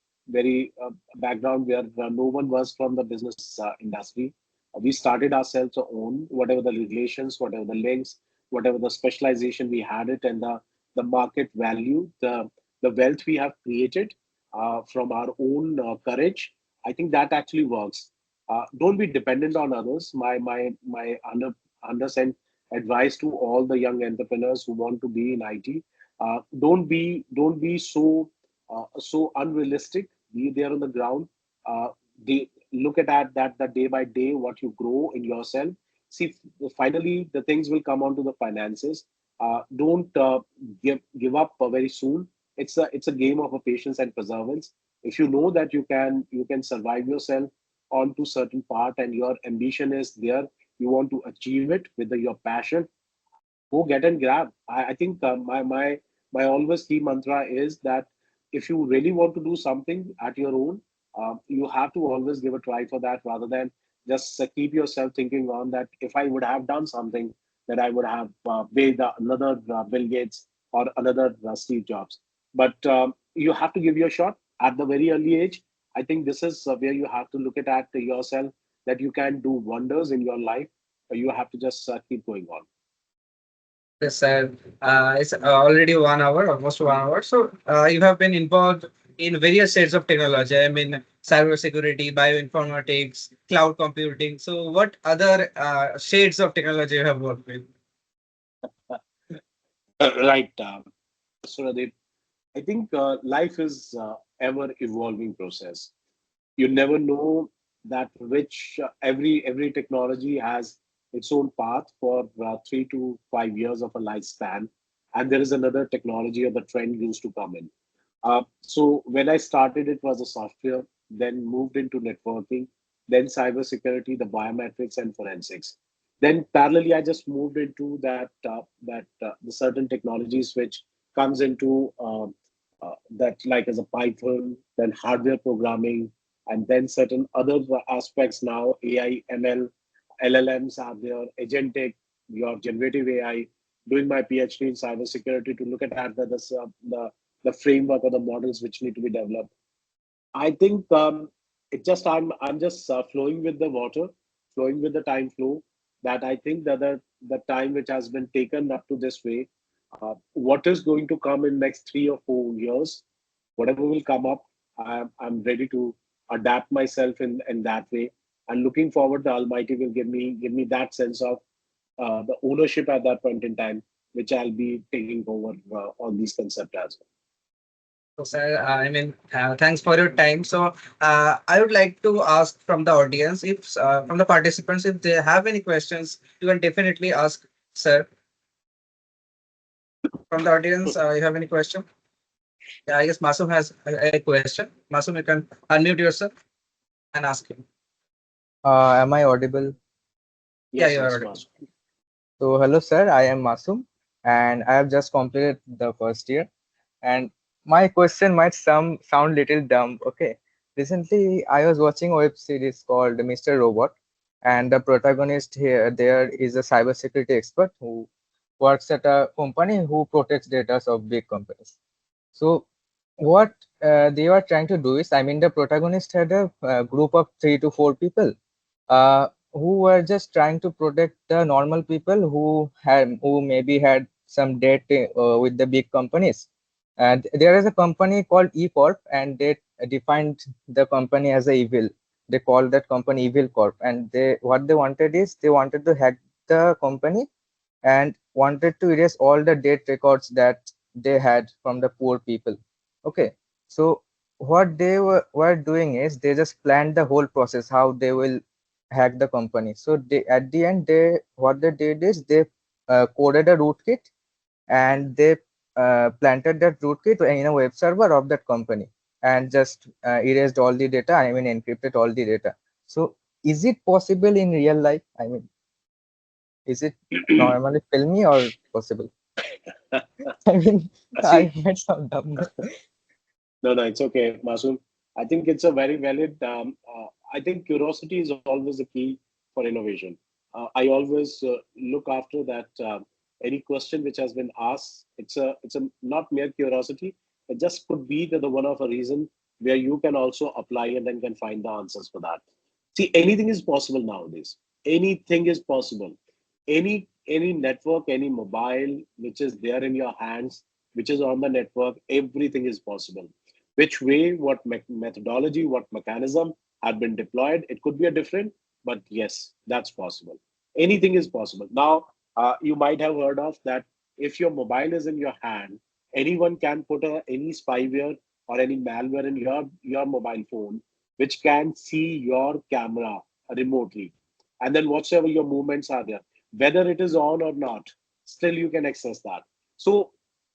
background where no one was from the business industry. We started ourselves own whatever the regulations, whatever the links, whatever the specialization we had it, and the market value, the wealth we have created from our own courage. I think that actually works. Don't be dependent on others. My undersent advice to all the young entrepreneurs who want to be in IT, don't be so unrealistic. Be there on the ground. They look at that day by day what you grow in yourself. See, finally the things will come onto the finances. Don't give up very soon. It's a game of a patience and perseverance. If you know that you can survive yourself onto certain part and your ambition is there, you want to achieve it with your passion, go get and grab. I think my always key mantra is that if you really want to do something at your own, you have to always give a try for that rather than just keep yourself thinking on that if I would have done something that I would have made another Bill Gates or another Steve Jobs. But you have to give your shot at the very early age. I think this is where you have to look at yourself that you can do wonders in your life. You have to just keep going on. Yes, sir. It's already 1 hour, almost 1 hour. So you have been involved in various shades of technology. I mean, cybersecurity, bioinformatics, cloud computing. So what other shades of technology you have worked with? Right. So I think life is ever evolving process. You never know that which every technology has its own path for 3 to 5 years of a lifespan, and there is another technology or the trend used to come in. So when I started, it was a software, then moved into networking, then cybersecurity, the biometrics and forensics. Then parallelly, I just moved into the certain technologies which comes into that, like as a Python, then hardware programming, and then certain other aspects now, AI, ML, LLMs are there, agentic, your generative AI. Doing my PhD in cybersecurity to look at the framework or the models which need to be developed. I think it just I'm just flowing with the water, flowing with the time flow. That I think that the time which has been taken up to this way, what is going to come in next 3 or 4 years, whatever will come up, I'm ready to adapt myself in that way. And looking forward, the Almighty will give me that sense of the ownership at that point in time, which I'll be taking over on these concepts as So, sir, thanks for your time. So, I would like to ask from the audience, if from the participants, if they have any questions, you can definitely ask, sir. From the audience, well. you have any question? Yeah, I guess Masum has a question. Masum, you can unmute yourself and ask him. Am I audible? Yeah, Yes, you are yes, audible. Mas. So, hello, sir. I am Masum, and I have just completed the first year. And my question might sound little dumb. Okay. Recently, I was watching a web series called Mr. Robot, and the protagonist here there is a cybersecurity expert who works at a company who protects data of big companies. So, what they were trying to do is, I mean, the protagonist had a group of 3 to 4 people who were just trying to protect the normal people who maybe had some debt with the big companies. And there is a company called E Corp, and they defined the company as a evil. They called that company Evil Corp, and they what they wanted is they wanted to hack the company and wanted to erase all the debt records that they had from the poor people. Okay, so what they were doing is they just planned the whole process how they will hack the company. So they at the end they what they did is they coded a rootkit and they planted that rootkit in a web server of that company and just erased all the data. I mean encrypted all the data. So is it possible in real life? I mean, is it normally filmy or possible? I mean, I See, might sound dumb. no, no, it's okay, Masum. I think it's a very valid. I think curiosity is always the key for innovation. I always look after that. Any question which has been asked, it's a not mere curiosity. It just could be the one of a reason where you can also apply and then can find the answers for that. See, anything is possible nowadays. Anything is possible. Any network, any mobile which is there in your hands, which is on the network, everything is possible. Which way, what methodology, what mechanism had been deployed, it could be a different, but yes, that's possible. Anything is possible. Now, you might have heard of that if your mobile is in your hand, anyone can put any spyware or any malware in your mobile phone, which can see your camera remotely. And then whatsoever your movements are there, whether it is on or not, still you can access that. So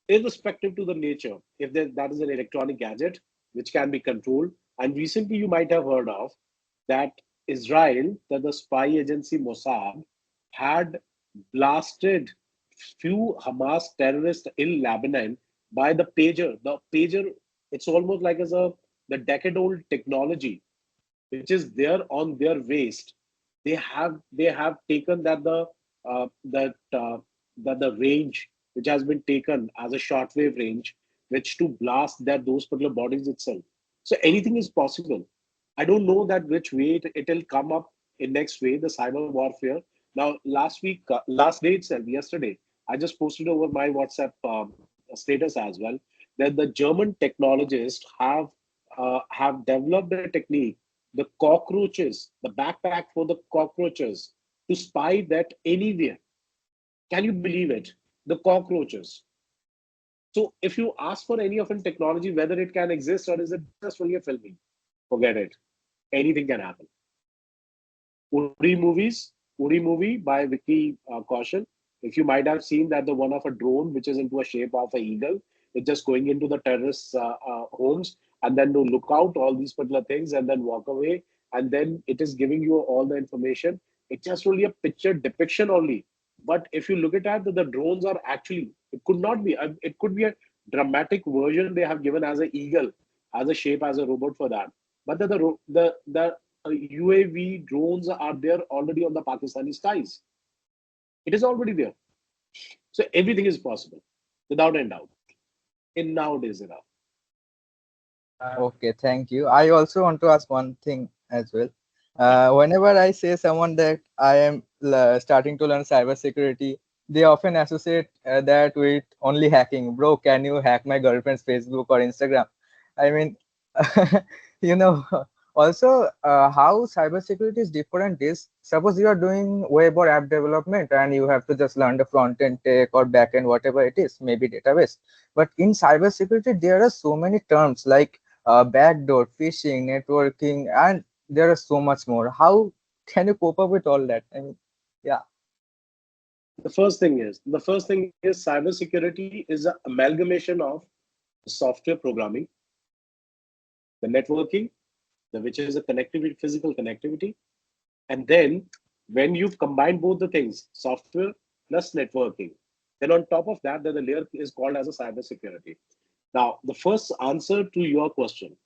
irrespective to the nature, if that is an electronic gadget which can be controlled. And recently, you might have heard of that Israel, that the spy agency Mossad had blasted few Hamas terrorists in Lebanon by the pager. The pager, it's almost like as a the decade-old technology which is there on their waist. They have taken that the range which has been taken as a shortwave range, which to blast that those particular bodies itself. So anything is possible. I don't know that which way it'll come up in next way, the cyber warfare. Now, last day itself, yesterday, I just posted over my WhatsApp status as well that the German technologists have developed a technique, the cockroaches, the backpack for the cockroaches, to spy that anywhere. Can you believe it? The cockroaches. So if you ask for any of in technology, whether it can exist or is it just only a filming, forget it. Anything can happen. Uri movie by Vicky Kaushal. If you might have seen that the one of a drone, which is into a shape of an eagle, it's just going into the terrorists' homes and then to look out all these particular things and then walk away. And then it is giving you all the information. It's just only a picture depiction only. But if you look at that, the drones are actually, it could not be, it could be a dramatic version they have given as an eagle, as a shape, as a robot for that. But the UAV drones are there already on the Pakistani skies. It is already there. So everything is possible without a doubt in nowadays era. Okay, thank you. I also want to ask one thing as well. Whenever I say someone that I am starting to learn cybersecurity, they often associate that with only hacking. Bro, can you hack my girlfriend's Facebook or Instagram? I mean, you know, also how cybersecurity is different is suppose you are doing web or app development and you have to just learn the front end tech or back end, whatever it is, maybe database. But in cybersecurity, there are so many terms like backdoor, phishing, networking, and there is so much more. How can you cope up with all that? I mean, yeah. The first thing is cybersecurity is an amalgamation of software programming, the networking, which is a connectivity, physical connectivity, and then when you combine both the things, software plus networking, then on top of that, then the layer is called as a cybersecurity. Now, the first answer to your question,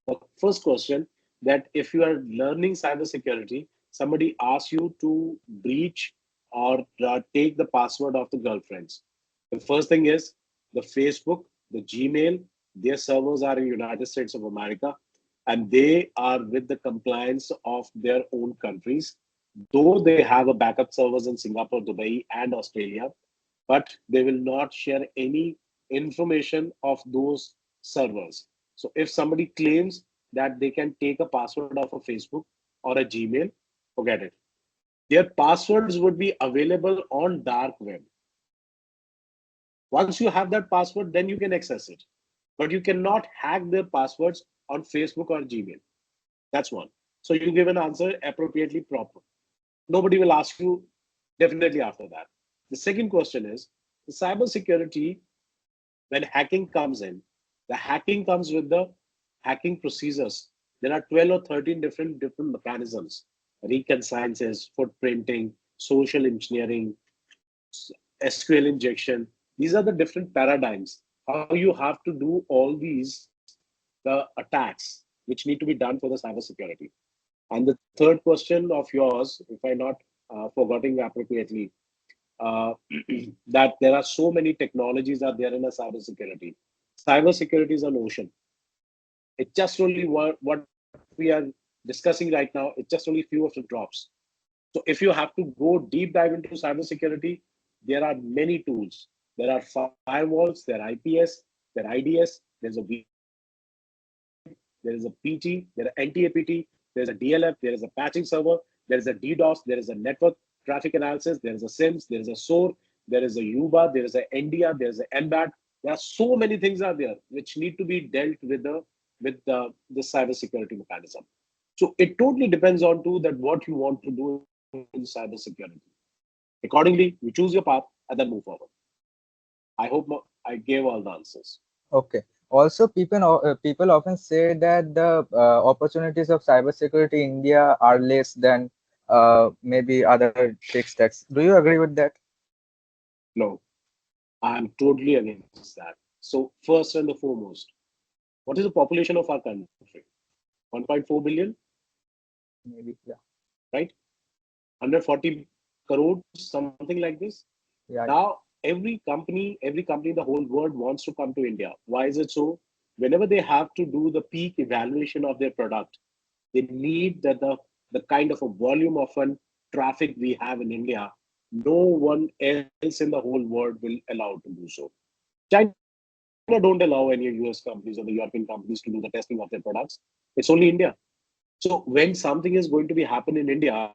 the first question, that if you are learning cybersecurity, somebody asks you to breach or take the password of the girlfriends. The first thing is the Facebook, the Gmail, their servers are in United States of America, and they are with the compliance of their own countries. Though they have a backup servers in Singapore, Dubai, and Australia, but they will not share any information of those servers. So if somebody claims that they can take a password of a Facebook or a Gmail, forget it. Their passwords would be available on dark web. Once you have that password, then you can access it. But you cannot hack their passwords on Facebook or Gmail. That's one. So you give an answer appropriately proper. Nobody will ask you definitely after that. The second question is the cybersecurity. When hacking comes in, the hacking comes with the hacking procedures. There are 12 or 13 different mechanisms: reconnaissance, footprinting, social engineering, SQL injection. These are the different paradigms. How you have to do all these the attacks which need to be done for the cybersecurity. And the third question of yours, if I not forgetting appropriately, uh, that there are so many technologies are there in a cybersecurity. Cybersecurity is an ocean. It's just only what we are discussing right now. It's just only few of the drops. So if you have to go deep dive into cybersecurity, there are many tools. There are firewalls, there are IPS, there are IDS, there's a VPN, there is a PT, there are anti-APT, there is a DLF, there is a patching server, there is a DDoS, there is a network traffic analysis, there is a SIMS, there is a SOAR, there is a UBA, there is a NDR, there is a NBAT. There are so many things are there which need to be dealt with the cybersecurity mechanism. So it totally depends on to that what you want to do in cybersecurity. Accordingly, you choose your path and then move forward. I hope I gave all the answers. Okay. Also, people often say that the opportunities of cybersecurity in India are less than maybe other tech stacks. Do you agree with that? No, I'm totally against that. So first and the foremost, what is the population of our country? 1.4 billion, Maybe. Yeah. right? 140 crores, something like this. Yeah. Now, every company in the whole world wants to come to India. Why is it so? Whenever they have to do the peak evaluation of their product, they need the kind of a volume of an traffic we have in India. No one else in the whole world will allow to do so. China don't allow any US companies or the European companies to do the testing of their products. It's only India. So when something is going to be happen in India,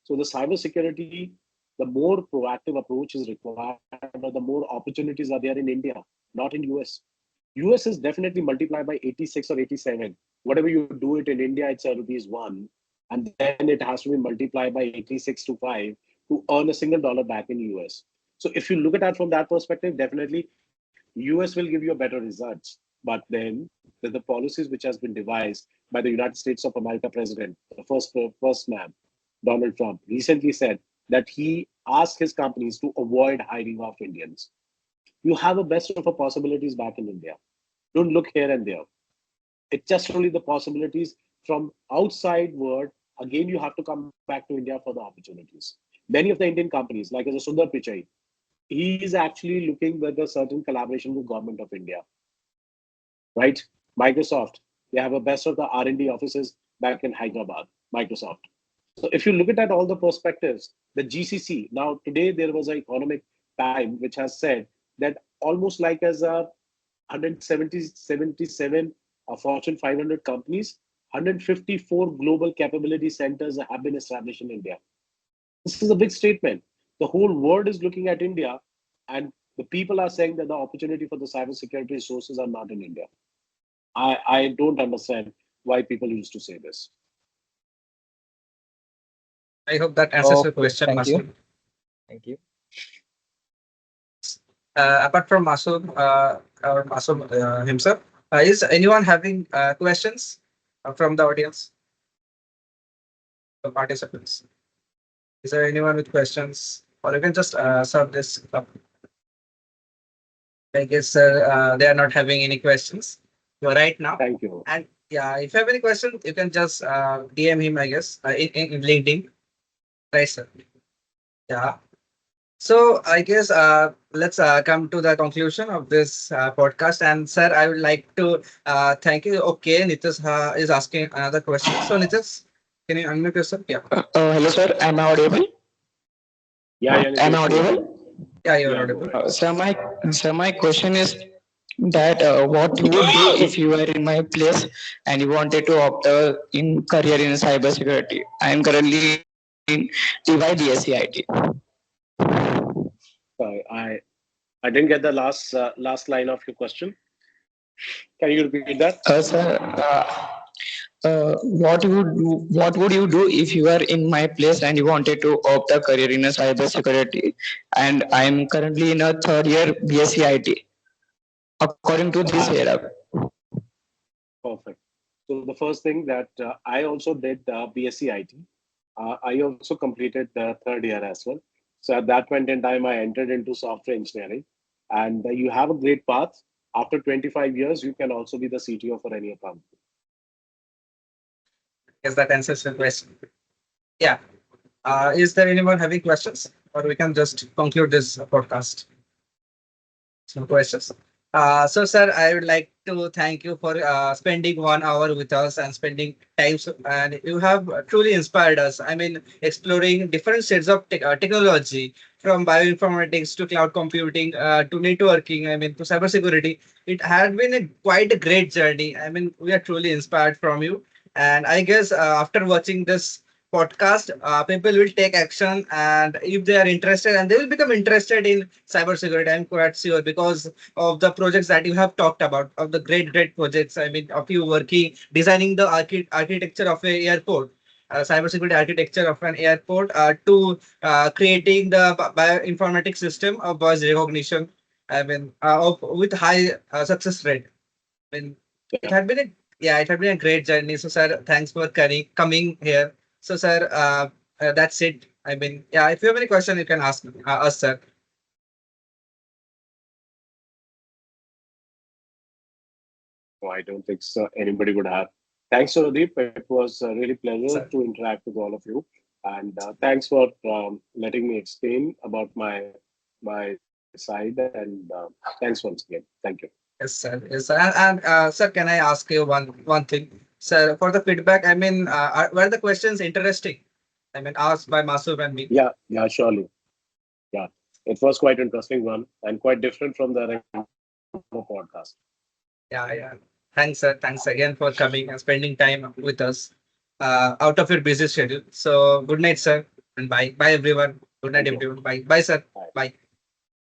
so the cybersecurity, the more proactive approach is required, or the more opportunities are there in India, not in US. US is definitely multiplied by 86 or 87. Whatever you do it in India, it's a rupees one, and then it has to be multiplied by 86 to 5 to earn a $1 back in US. So if you look at that from that perspective, definitely US will give you a better results. But then there's the policies which has been devised by the United States of America president, the first man. Donald Trump, recently said that he asked his companies to avoid hiring of Indians. You have a best of a possibilities back in India. Don't look here and there. It's just only the possibilities from outside world. Again, you have to come back to India for the opportunities. Many of the Indian companies, like as a Sundar Pichai, he is actually looking with a certain collaboration with government of India, right? Microsoft, they have a best of the R&D offices back in Hyderabad, Microsoft. So if you look at all the perspectives, the GCC, now today there was an economic time which has said that almost like as a 177 Fortune 500 companies, 154 global capability centers have been established in India. This is a big statement. The whole world is looking at India, and the people are saying that the opportunity for the cybersecurity resources are not in India. I don't understand why people used to say this. I hope that answers your Okay, question, thank you. Masood. Thank you. Apart from Masood or Masood himself, is anyone having questions from the audience, the participants? Is there anyone with questions? Or you can just serve this up. I guess they are not having any questions right now. Thank you. And yeah, if you have any questions, you can just DM him, I guess, in LinkedIn. Right, sir. Yeah. So I guess let's come to the conclusion of this podcast. And sir, I would like to thank you. Okay, Nitish is asking another question. So Nitish, can you unmute yourself? Yeah. Hello, sir. Am I audible? Yeah, yeah, Am I Nitesh, go ahead. audible? Yeah, you're Yeah, go audible. ahead. So my question is that what you would do if you were in my place and you wanted to opt in career in cybersecurity? I am currently in DYDSCIT. Sorry, I didn't get the last line of your question. Can you repeat that? Sir, what would you do if you were in my place and you wanted to opt a career in a cybersecurity? And I am currently in a third year BSCIT according to this I, era. Perfect. So the first thing that I also did BSc IT. I also completed the third year as well. So at that point in time, I entered into software engineering, and you have a great path. After 25 years, you can also be the CTO for any company. Yes, that answers your question. Yeah. Is there anyone having questions, or we can just conclude this podcast? Some questions. So, sir, I would like to thank you for spending 1 hour with us and spending time. And you have truly inspired us. I mean, exploring different sets of technology from bioinformatics to cloud computing to networking. I mean, to cybersecurity. It had been quite a great journey. I mean, we are truly inspired from you. And I guess after watching this podcast, people will take action, and if they are interested, and they will become interested in cybersecurity. I'm quite sure because of the projects that you have talked about, of the great projects. I mean, of you working, designing the architecture of a airport. Cybersecurity architecture of an airport to creating the bioinformatics system of voice recognition. I mean, with high success rate. I mean, it Yeah. had been a yeah, it had been a great journey. So, sir, thanks for coming here. So, sir, that's it. I mean, yeah, if you have any question, you can ask us, sir. No, I don't think so. Anybody would have. Thanks, Suradip. It was a really pleasure Sir. to interact with all of you, and thanks for letting me explain about my side. And thanks once again. Thank you. Yes, sir. Yes, sir. And sir, can I ask you one thing, sir? For the feedback, I mean, were the questions interesting? I mean, asked by Masud and me. Yeah, yeah, surely. Yeah, it was quite interesting one and quite different from the regular podcast. Yeah, yeah. Thanks, sir. Thanks again for coming and spending time with us out of your busy schedule. So, good night, sir, and bye, bye, everyone. Good night, Thank you. everyone. Bye, bye, sir. Bye. Bye.